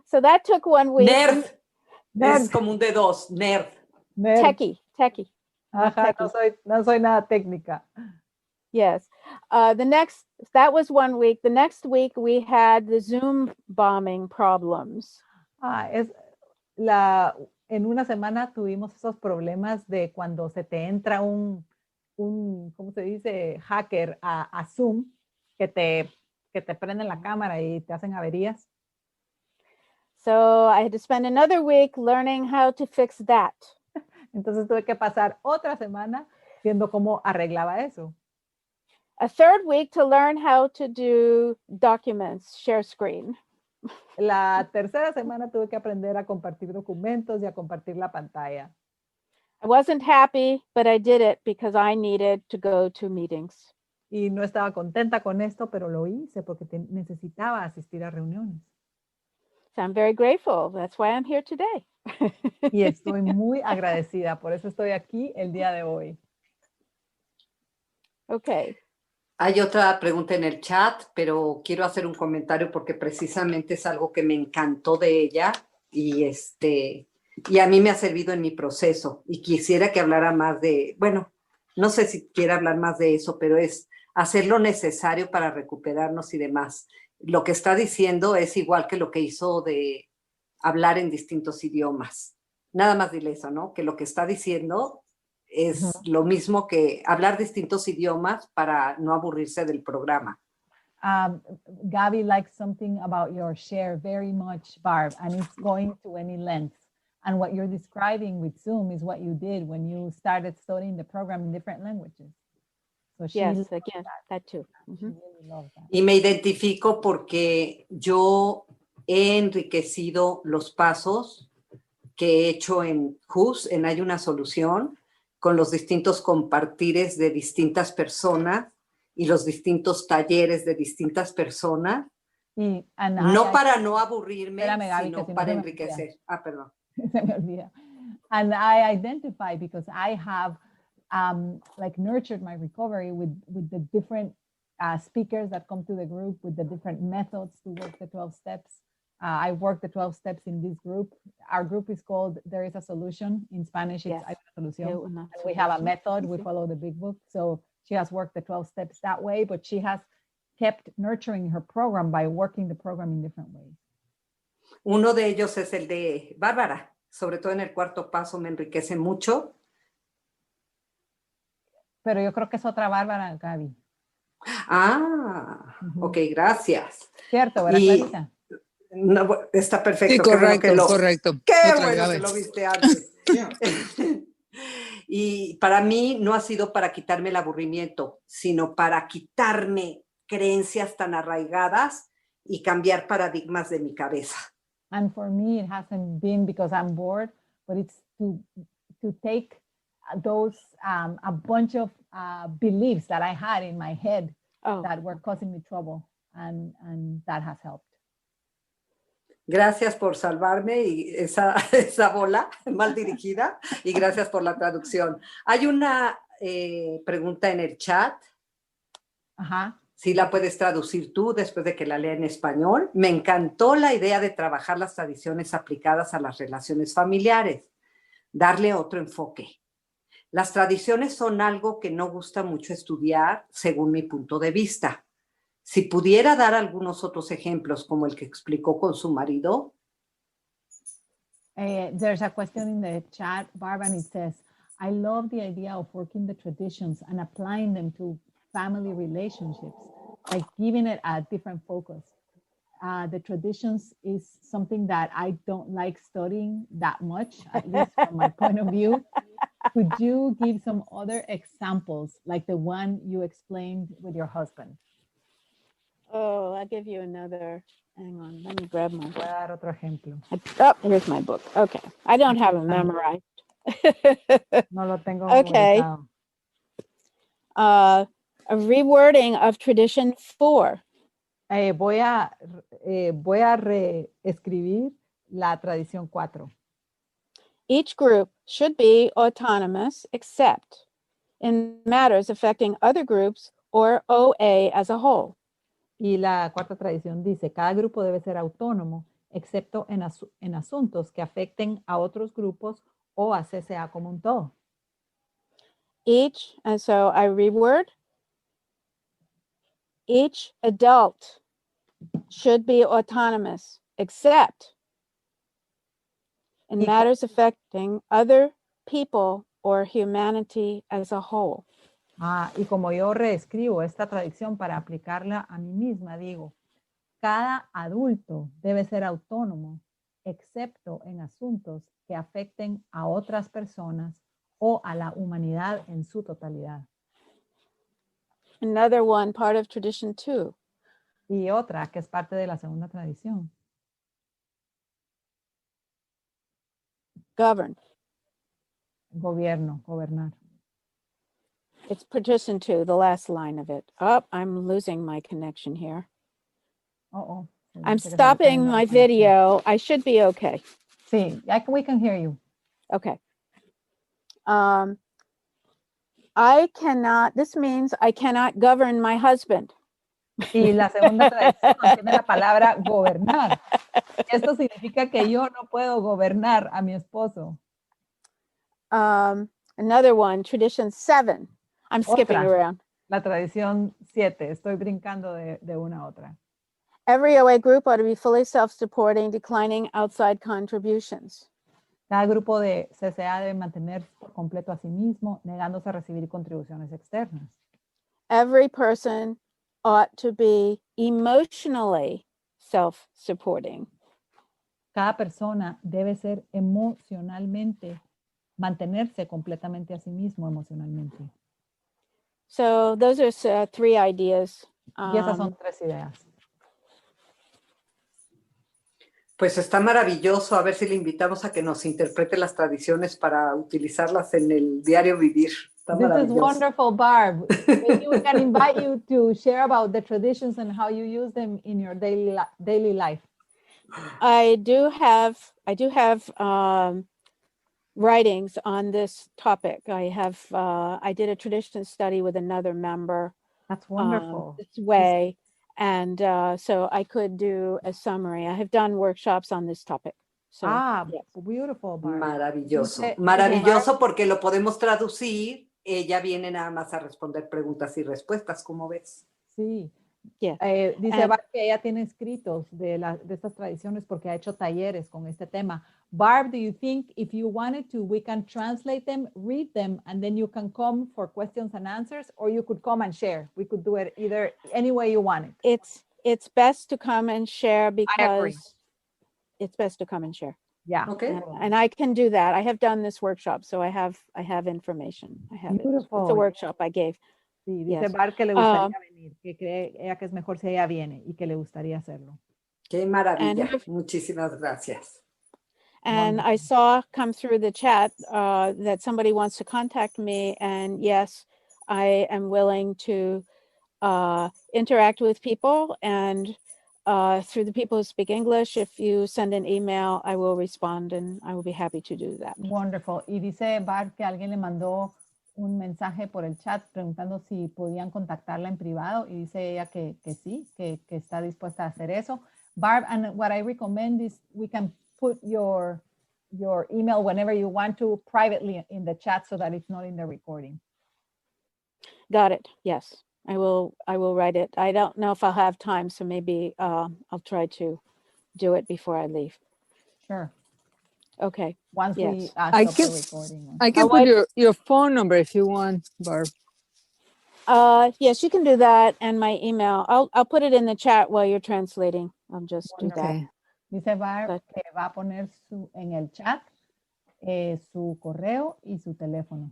So that took 1 week. Nerd. Es como un de 2, nerd. Techie. Ajá, no soy nada técnica. Yes. That was 1 week. The next week we had the Zoom bombing problems. En una semana tuvimos esos problemas de cuando se te entra un ¿cómo se dice? Hacker a Zoom, que te prenden la cámara y te hacen averías. So I had to spend another week learning how to fix that. Entonces tuve que pasar otra semana viendo cómo arreglaba eso. A third week to learn how to do documents, share screen. La tercera semana tuve que aprender a compartir documentos y a compartir la pantalla. I wasn't happy, but I did it because I needed to go to meetings. Y no estaba contenta con esto, pero lo hice porque necesitaba asistir a reuniones. So I'm very grateful. That's why I'm here today. Y estoy muy agradecida, por eso estoy aquí el día de hoy. Okay. Hay otra pregunta en el chat, pero quiero hacer un comentario porque precisamente es algo que me encantó de ella y a mí me ha servido en mi proceso y quisiera que hablara más no sé si quiere hablar más de eso, pero es hacer lo necesario para recuperarnos y demás. Lo que está diciendo es igual que lo que hizo de hablar en distintos idiomas. Nada más dile eso, ¿no? Que lo que está diciendo es lo mismo que hablar distintos idiomas para no aburrirse del programa. Gaby likes something about your share very much, Barb, and it's going to any length. And what you're describing with Zoom is what you did when you started studying the program in different languages. So she Yes, loved again, that too. She really loved that. Y me identifico porque yo he enriquecido los pasos que he hecho en JUS, en Hay una Solución, con los distintos compartires de distintas personas y los distintos talleres de distintas personas, no para no aburrirme, espérame, Gaby, sino que si no para se me enriquecer. Ah, perdón. Se me olvida. And I identify because I have like nurtured my recovery with the different speakers that come to the group, with the different methods to work the 12 steps. I work the 12 steps in this group. Our group is called There is a Solution. In Spanish, it's Hay una Solución. And we have a method. We follow the big book. So she has worked the 12 steps that way, but she has kept nurturing her program by working the program in different ways. Uno de ellos es el de Bárbara, sobre todo en el cuarto paso me enriquece mucho. Pero yo creo que es otra Bárbara, Gaby. Ah, ok, gracias. Cierto, ¿verdad, Clarita? No, está perfecto. Sí, correcto. Qué Otra bueno Gaby. que lo viste antes. Y para mí no ha sido para quitarme el aburrimiento, sino para quitarme creencias tan arraigadas y cambiar paradigmas de mi cabeza. And for me, it hasn't been because I'm bored, but it's to take those a bunch of beliefs that I had in my head that were causing me trouble, and that has helped. Gracias por salvarme y esa bola mal dirigida, y gracias por la traducción. Hay una pregunta en el chat. Ajá. Si la puedes traducir tú después de que la lea en español. Me encantó la idea de trabajar las tradiciones aplicadas a las relaciones familiares, darle otro enfoque. Las tradiciones son algo que no gusta mucho estudiar, según mi punto de vista. Si pudiera dar algunos otros ejemplos, como el que explicó con su marido. There's a question in the chat, Barbara, and it says, I love the idea of working the traditions and applying them to family relationships, like giving it a different focus. The traditions is something that I don't like studying that much, at least from my point of view. Could you give some other examples, like the one you explained with your husband? Oh, I'll give you another. Hang on, let me grab my book. Voy a dar otro ejemplo. Oh, here's my book. Okay, I don't have it memorized. No lo tengo Okay. memorizado. A rewording of tradition 4. Voy a reescribir la tradición 4. Each group should be autonomous except in matters affecting other groups or OA as a whole. Y la cuarta tradición dice, cada grupo debe ser autónomo, excepto en asuntos que afecten a otros grupos o a CCA como un todo. Each, and so I reword, each adult should be autonomous, except in matters affecting other people or humanity as a whole. Y como yo reescribo esta tradición para aplicarla a mí misma, digo, cada adulto debe ser autónomo, excepto en asuntos que afecten a otras personas o a la humanidad en su totalidad. Another one, part of tradition 2. Y otra que es parte de la segunda tradición. Govern. Gobierno, gobernar. It's tradition 2, the last line of it. Oh, I'm losing my connection here. Uh-oh. I'm stopping my video. I should be okay. Sí, we can hear you. Okay. This means I cannot govern my husband. Y la segunda tradición tiene la palabra gobernar. Esto significa que yo no puedo gobernar a mi esposo. Another one, tradition 7. I'm skipping around. La tradición 7. Estoy brincando de una a otra. Every OA group ought to be fully self-supporting, declining outside contributions. Cada grupo de CCA debe mantener por completo a sí mismo, negándose a recibir contribuciones externas. Every person ought to be emotionally self-supporting. cada persona debe ser emocionalmente, mantenerse completamente a sí mismo emocionalmente. So those are 3 ideas. Y esas son 3 ideas. Pues está maravilloso. A ver si le invitamos a que nos interprete las tradiciones para utilizarlas en el diario vivir. Está This is maravilloso. wonderful, Barb. Maybe we can invite you to share about the traditions and how you use them in your daily life. I do have writings on this topic. I did a tradition study with another member That's wonderful. this way, and so I could do a summary. I have done workshops on this topic. So, yes. Beautiful, Barb. Maravilloso. Dice Maravilloso porque lo podemos traducir. Ella viene nada más a responder preguntas y respuestas, ¿cómo ves? Sí. Yeah. Dice Barb que ella tiene escritos de estas tradiciones porque ha hecho talleres con este tema. Barb, do you think if you wanted to, we can translate them, read them, and then you can come for questions and answers, or you could come and share? We could do it either any way you want it. It's best to come and share I agree. because it's best to come and share. Yeah. Okay. And I can do that. I have done this workshop, so I have information. I have it. It's a workshop I gave. Sí, dice Yes. Barb que le gustaría venir, que cree ella que es mejor si ella viene y que le gustaría hacerlo. Qué maravilla. Muchísimas gracias. And I saw come through the chat that somebody wants to contact me, and yes, I am willing to interact with people, and through the people who speak English, if you send an email, I will respond, and I will be happy to do that. Wonderful. Y dice Barb que alguien le mandó un mensaje por el chat preguntando si podían contactarla en privado, y dice ella que sí, que está dispuesta a hacer eso. Barb, and what I recommend is we can put your email whenever you want to privately in the chat so that it's not in the recording. Got it. Yes, I will write it. I don't know if I'll have time, so maybe I'll try to do it before I leave. Sure. Okay. Once we Yes. stop the recording. I can put your phone number if you want, Barb. Yes, you can do that, and my email. I'll put it in the chat while you're translating. I'll just do that. Okay. Dice Barb que va a poner en el chat su correo y su teléfono.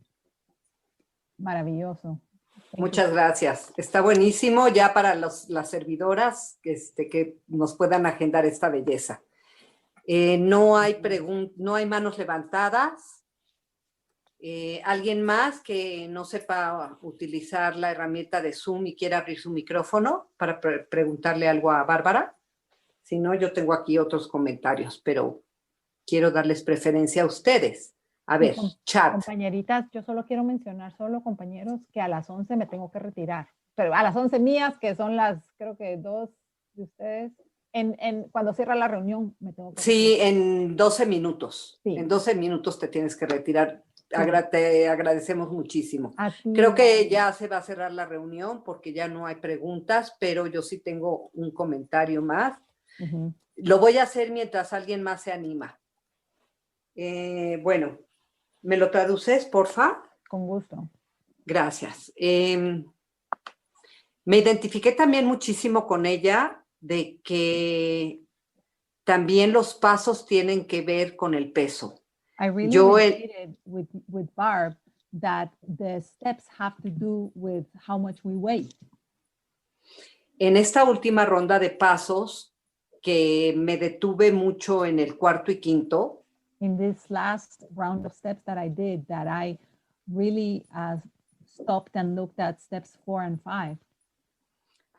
Maravilloso. Muchas gracias. Está buenísimo ya para las servidoras que nos puedan agendar esta belleza. No hay manos levantadas. ¿Alguien más que no sepa utilizar la herramienta de Zoom y quiera abrir su micrófono para preguntarle algo a Bárbara? Si no, yo tengo aquí otros comentarios, pero quiero darles preferencia a ustedes. A ver, chat. Compañeritas, yo solo quiero mencionar, compañeros, que a las 11 me tengo que retirar. Pero a las 11 mías, que son las, creo que 2 de ustedes, cuando cierra la reunión me tengo que Sí, retirar. en 12 minutos. Sí. En 12 minutos te tienes que retirar. Sí. Te agradecemos muchísimo. Creo que ya se va a cerrar la reunión porque ya no hay preguntas, pero yo sí tengo un comentario más. Uh-huh. Lo voy a hacer mientras alguien más se anima. Bueno, ¿me lo traduces, porfa? Con gusto. Gracias. Me identifiqué también muchísimo con ella de que también los pasos tienen que ver con el peso. I really related with Barb that the steps have to do with how much we weigh. En esta última ronda de pasos, que me detuve mucho en el cuarto y quinto, in this last round of steps that I did, that I really stopped and looked at steps 4 and 5.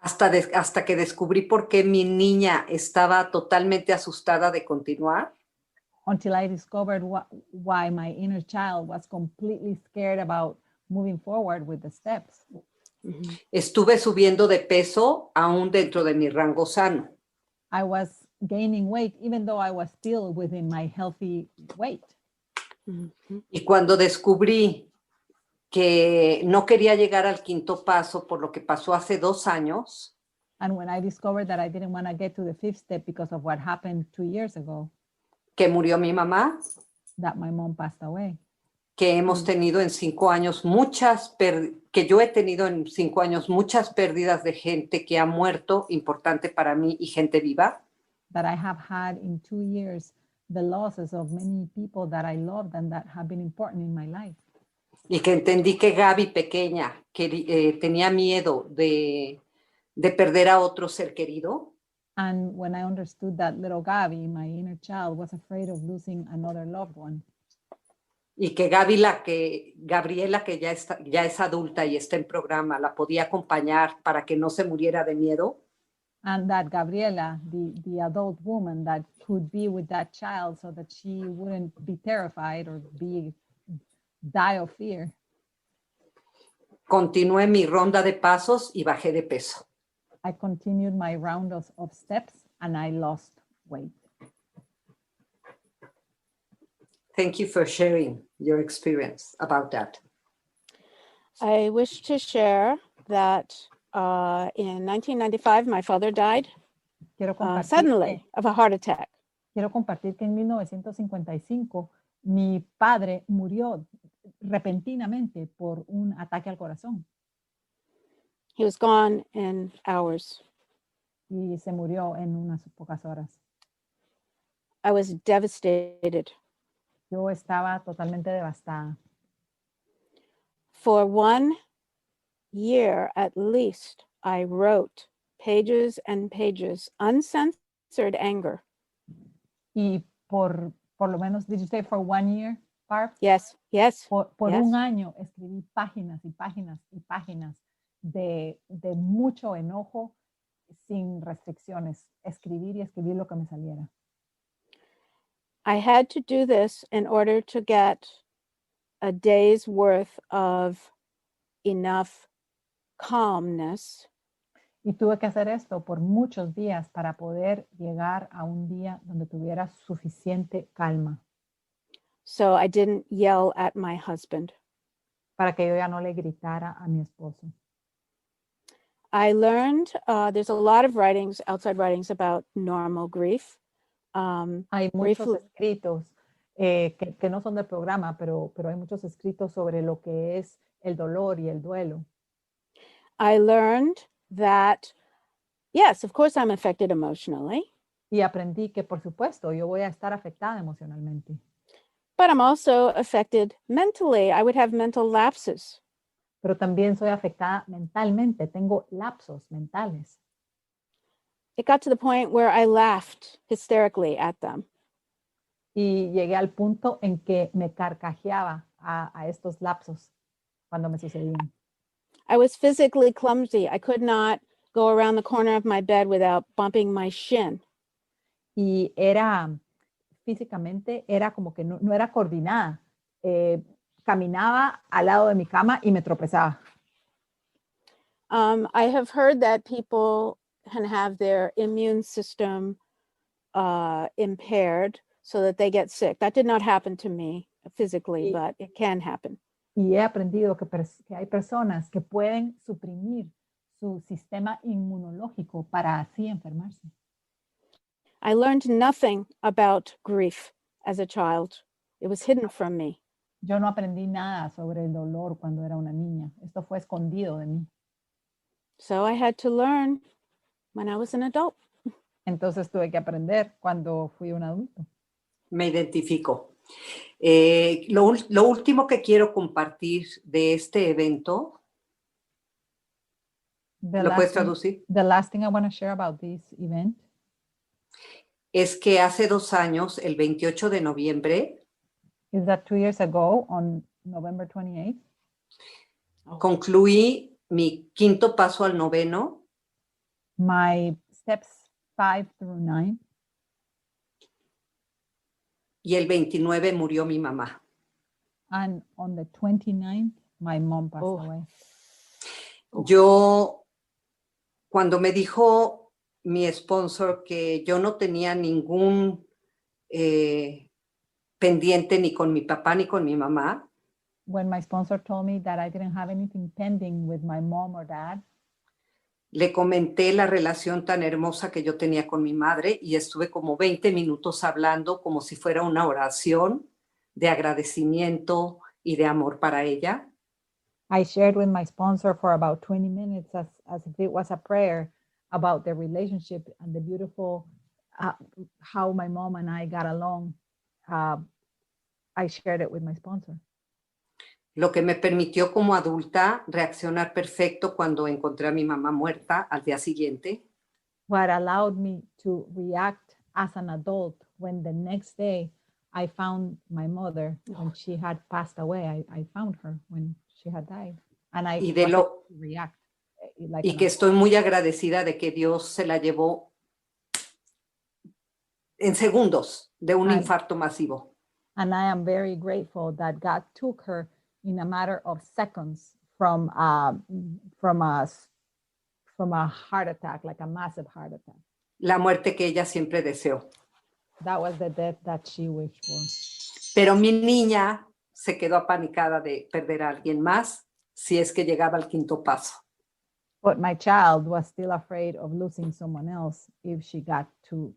Hasta que descubrí por qué mi niña estaba totalmente asustada de continuar. Until I discovered why my inner child was completely scared about moving forward with the steps. Estuve subiendo de peso aún dentro de mi rango sano. I was gaining weight even though I was still within my healthy weight. Y cuando descubrí que no quería llegar al quinto paso por lo que pasó hace 2 años. And when I discovered that I didn't want to get to the 5th step because of what happened 2 years ago. Que murió mi mamá. That my mom passed away. Que hemos tenido en 5 años que yo he tenido en 5 años muchas pérdidas de gente que ha muerto, importante para mí, y gente viva. that I have had in 2 years the losses of many people that I loved and that have been important in my life. Y que entendí que Gaby pequeña tenía miedo de perder a otro ser querido. And when I understood that little Gaby, my inner child, was afraid of losing another loved one. Y que Gabriela, que ya es adulta y está en programa, la podía acompañar para que no se muriera de miedo. And that Gabriela, the adult woman that could be with that child so that she wouldn't be terrified or die of fear. Continué mi ronda de pasos y bajé de peso. I continued my round of steps and I lost weight. Thank you for sharing your experience about that. I wish to share that in 1995, my father died suddenly of a heart attack. Quiero compartir que en 1955 mi padre murió repentinamente por un ataque al corazón. He was gone in hours. Y se murió en unas pocas horas. I was devastated. Yo estaba totalmente devastada. For 1 year at least, I wrote pages and pages, uncensored anger. Y por lo menos, did you say for 1 year, Barb? Yes, yes. Por yes. un año escribí páginas y páginas y páginas de mucho enojo sin restricciones. Escribir y escribir lo que me saliera. I had to do this in order to get a day's worth of enough calmness. Y tuve que hacer esto por muchos días para poder llegar a un día donde tuviera suficiente calma. So I didn't yell at my husband. Para que yo ya no le gritara a mi esposo. I learned there's a lot of writings, outside writings about normal grief. Hay muchos escritos que no son del programa, pero hay muchos escritos sobre lo que es el dolor y el duelo. I learned that, yes, of course I'm affected emotionally. Y aprendí que, por supuesto, yo voy a estar afectada emocionalmente. But I'm also affected mentally. I would have mental lapses. Pero también soy afectada mentalmente. Tengo lapsos mentales. It got to the point where I laughed hysterically at them. Y llegué al punto en que me carcajeaba a estos lapsos cuando me sucedían. I was physically clumsy. I could not go around the corner of my bed without bumping my shin. Y físicamente era como que no era coordinada. Caminaba al lado de mi cama y me tropezaba. I have heard that people can have their immune system impaired so that they get sick. That did not happen to me physically, but it can happen. Y he aprendido que hay personas que pueden suprimir su sistema inmunológico para así enfermarse. I learned nothing about grief as a child. It was hidden from me. Yo no aprendí nada sobre el dolor cuando era una niña. Esto fue escondido de mí. So I had to learn when I was an adult. Entonces tuve que aprender cuando fui un adulto. Me identifico. Lo último que quiero compartir de este evento, ¿lo puedes traducir? The last thing I want to share about this event es que hace 2 años, el 28 de noviembre, is that 2 years ago, on November 28th, concluí mi 5º paso al noveno. My steps 5 through 9. Y el 29 murió mi mamá. And on the 29th, my mom passed away. Yo, cuando me dijo mi sponsor que yo no tenía ningún pendiente ni con mi papá ni con mi mamá, When my sponsor told me that I didn't have anything pending with my mom or dad, le comenté la relación tan hermosa que yo tenía con mi madre y estuve como 20 minutos hablando como si fuera una oración de agradecimiento y de amor para ella. I shared with my sponsor for about 20 minutes as if it was a prayer about the relationship and the beautiful how my mom and I got along, I shared it with my sponsor. Lo que me permitió como adulta reaccionar perfecto cuando encontré a mi mamá muerta al día siguiente. What allowed me to react as an adult when the next day I found my mother when she had passed away. I found her when she had died. And I Y de was lo- able to react. Like Y que estoy muy agradecida de que Dios se la llevó en segundos de un Ay. infarto masivo. And I am very grateful that God took her in a matter of seconds from a heart attack, like a massive heart attack. La muerte que ella siempre deseó. That was the death that she wished for. Pero mi niña se quedó apanicada de perder a alguien más si es que llegaba al quinto paso. But my child was still afraid of losing someone else if she got to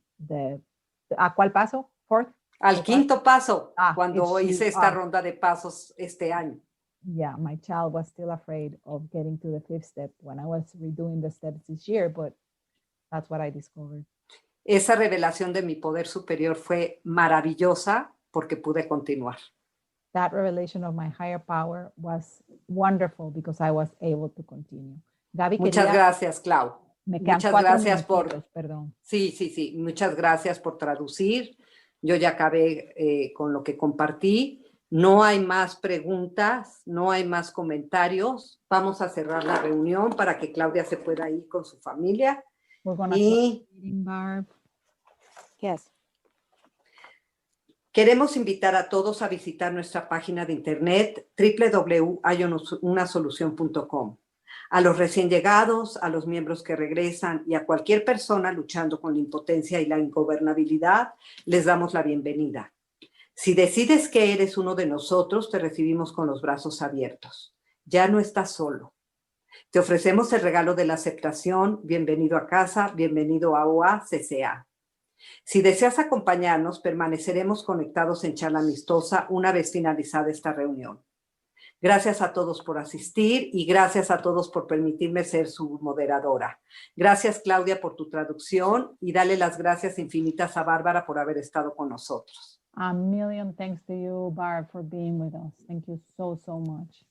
¿a cuál paso? Fourth? Al quinto paso, cuando if she- hice esta ronda de pasos este año. Yeah, my child was still afraid of getting to the fifth step when I was redoing the steps this year, but that's what I discovered. Esa revelación de mi poder superior fue maravillosa porque pude continuar. That revelation of my higher power was wonderful because I was able to continue. Gaby, Muchas gracias, Clau. Me quedan Muchas 4 gracias por... minutitos, perdón. Sí. Muchas gracias por traducir. Yo ya acabé con lo que compartí. No hay más preguntas, no hay más comentarios. Vamos a cerrar la reunión para que Claudia se pueda ir con su familia. We're gonna Y close the meeting, Barb. Yes. queremos invitar a todos a visitar nuestra página de internet www.hayunasolucion.com. A los recién llegados, a los miembros que regresan y a cualquier persona luchando con la impotencia y la ingobernabilidad, les damos la bienvenida. Si decides que eres uno de nosotros, te recibimos con los brazos abiertos. Ya no estás solo. Te ofrecemos el regalo de la aceptación. Bienvenido a casa, bienvenido a OACCA. Si deseas acompañarnos, permaneceremos conectados en charla amistosa una vez finalizada esta reunión. Gracias a todos por asistir y gracias a todos por permitirme ser su moderadora. Gracias, Claudia, por tu traducción y dale las gracias infinitas a Bárbara por haber estado con nosotros. A million thanks to you, Barb, for being with us. Thank you so much.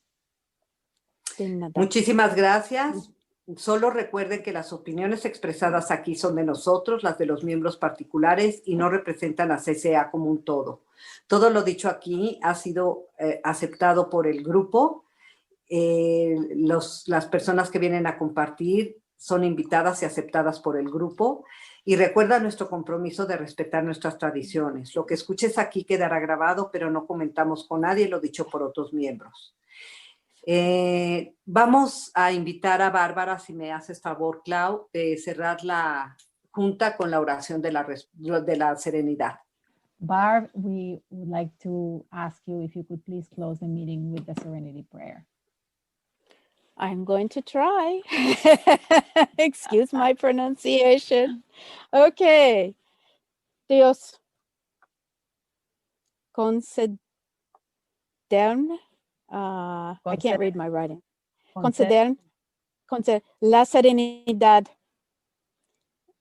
Sin nada. Muchísimas gracias. Solo recuerden que las opiniones expresadas aquí son de nosotros, las de los miembros particulares, y no representan a CCA como un todo. Todo lo dicho aquí ha sido aceptado por el grupo. Las personas que vienen a compartir son invitadas y aceptadas por el grupo. Y recuerda nuestro compromiso de respetar nuestras tradiciones. Lo que escuches aquí quedará grabado, pero no comentamos con nadie lo dicho por otros miembros. Vamos a invitar a Bárbara, si me haces favor, Clau, de cerrar la junta con la oración de la serenidad. Barb, we would like to ask you if you could please close the meeting with the Serenity prayer. I'm going to try. Excuse my pronunciation. Okay. Dios, concederme. I can't read my writing. Conceder la serenidad.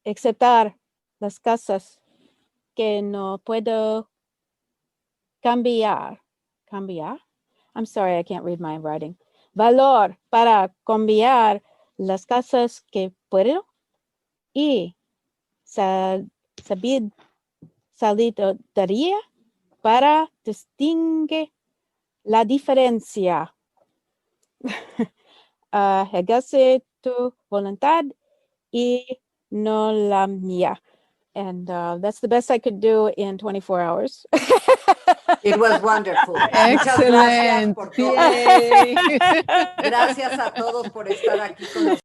Aceptar las cosas que no puedo cambiar. ¿Cambiar? I'm sorry, I can't read my writing. Valor para cambiar las cosas que puedo y sabiduría para distinguir la diferencia. Hágase tu voluntad y no la mía. And that's the best I could do in 24 hours. It was wonderful. Muchas gracias Excellent. por todo. Yay. Gracias a todos por estar aquí con nosotros.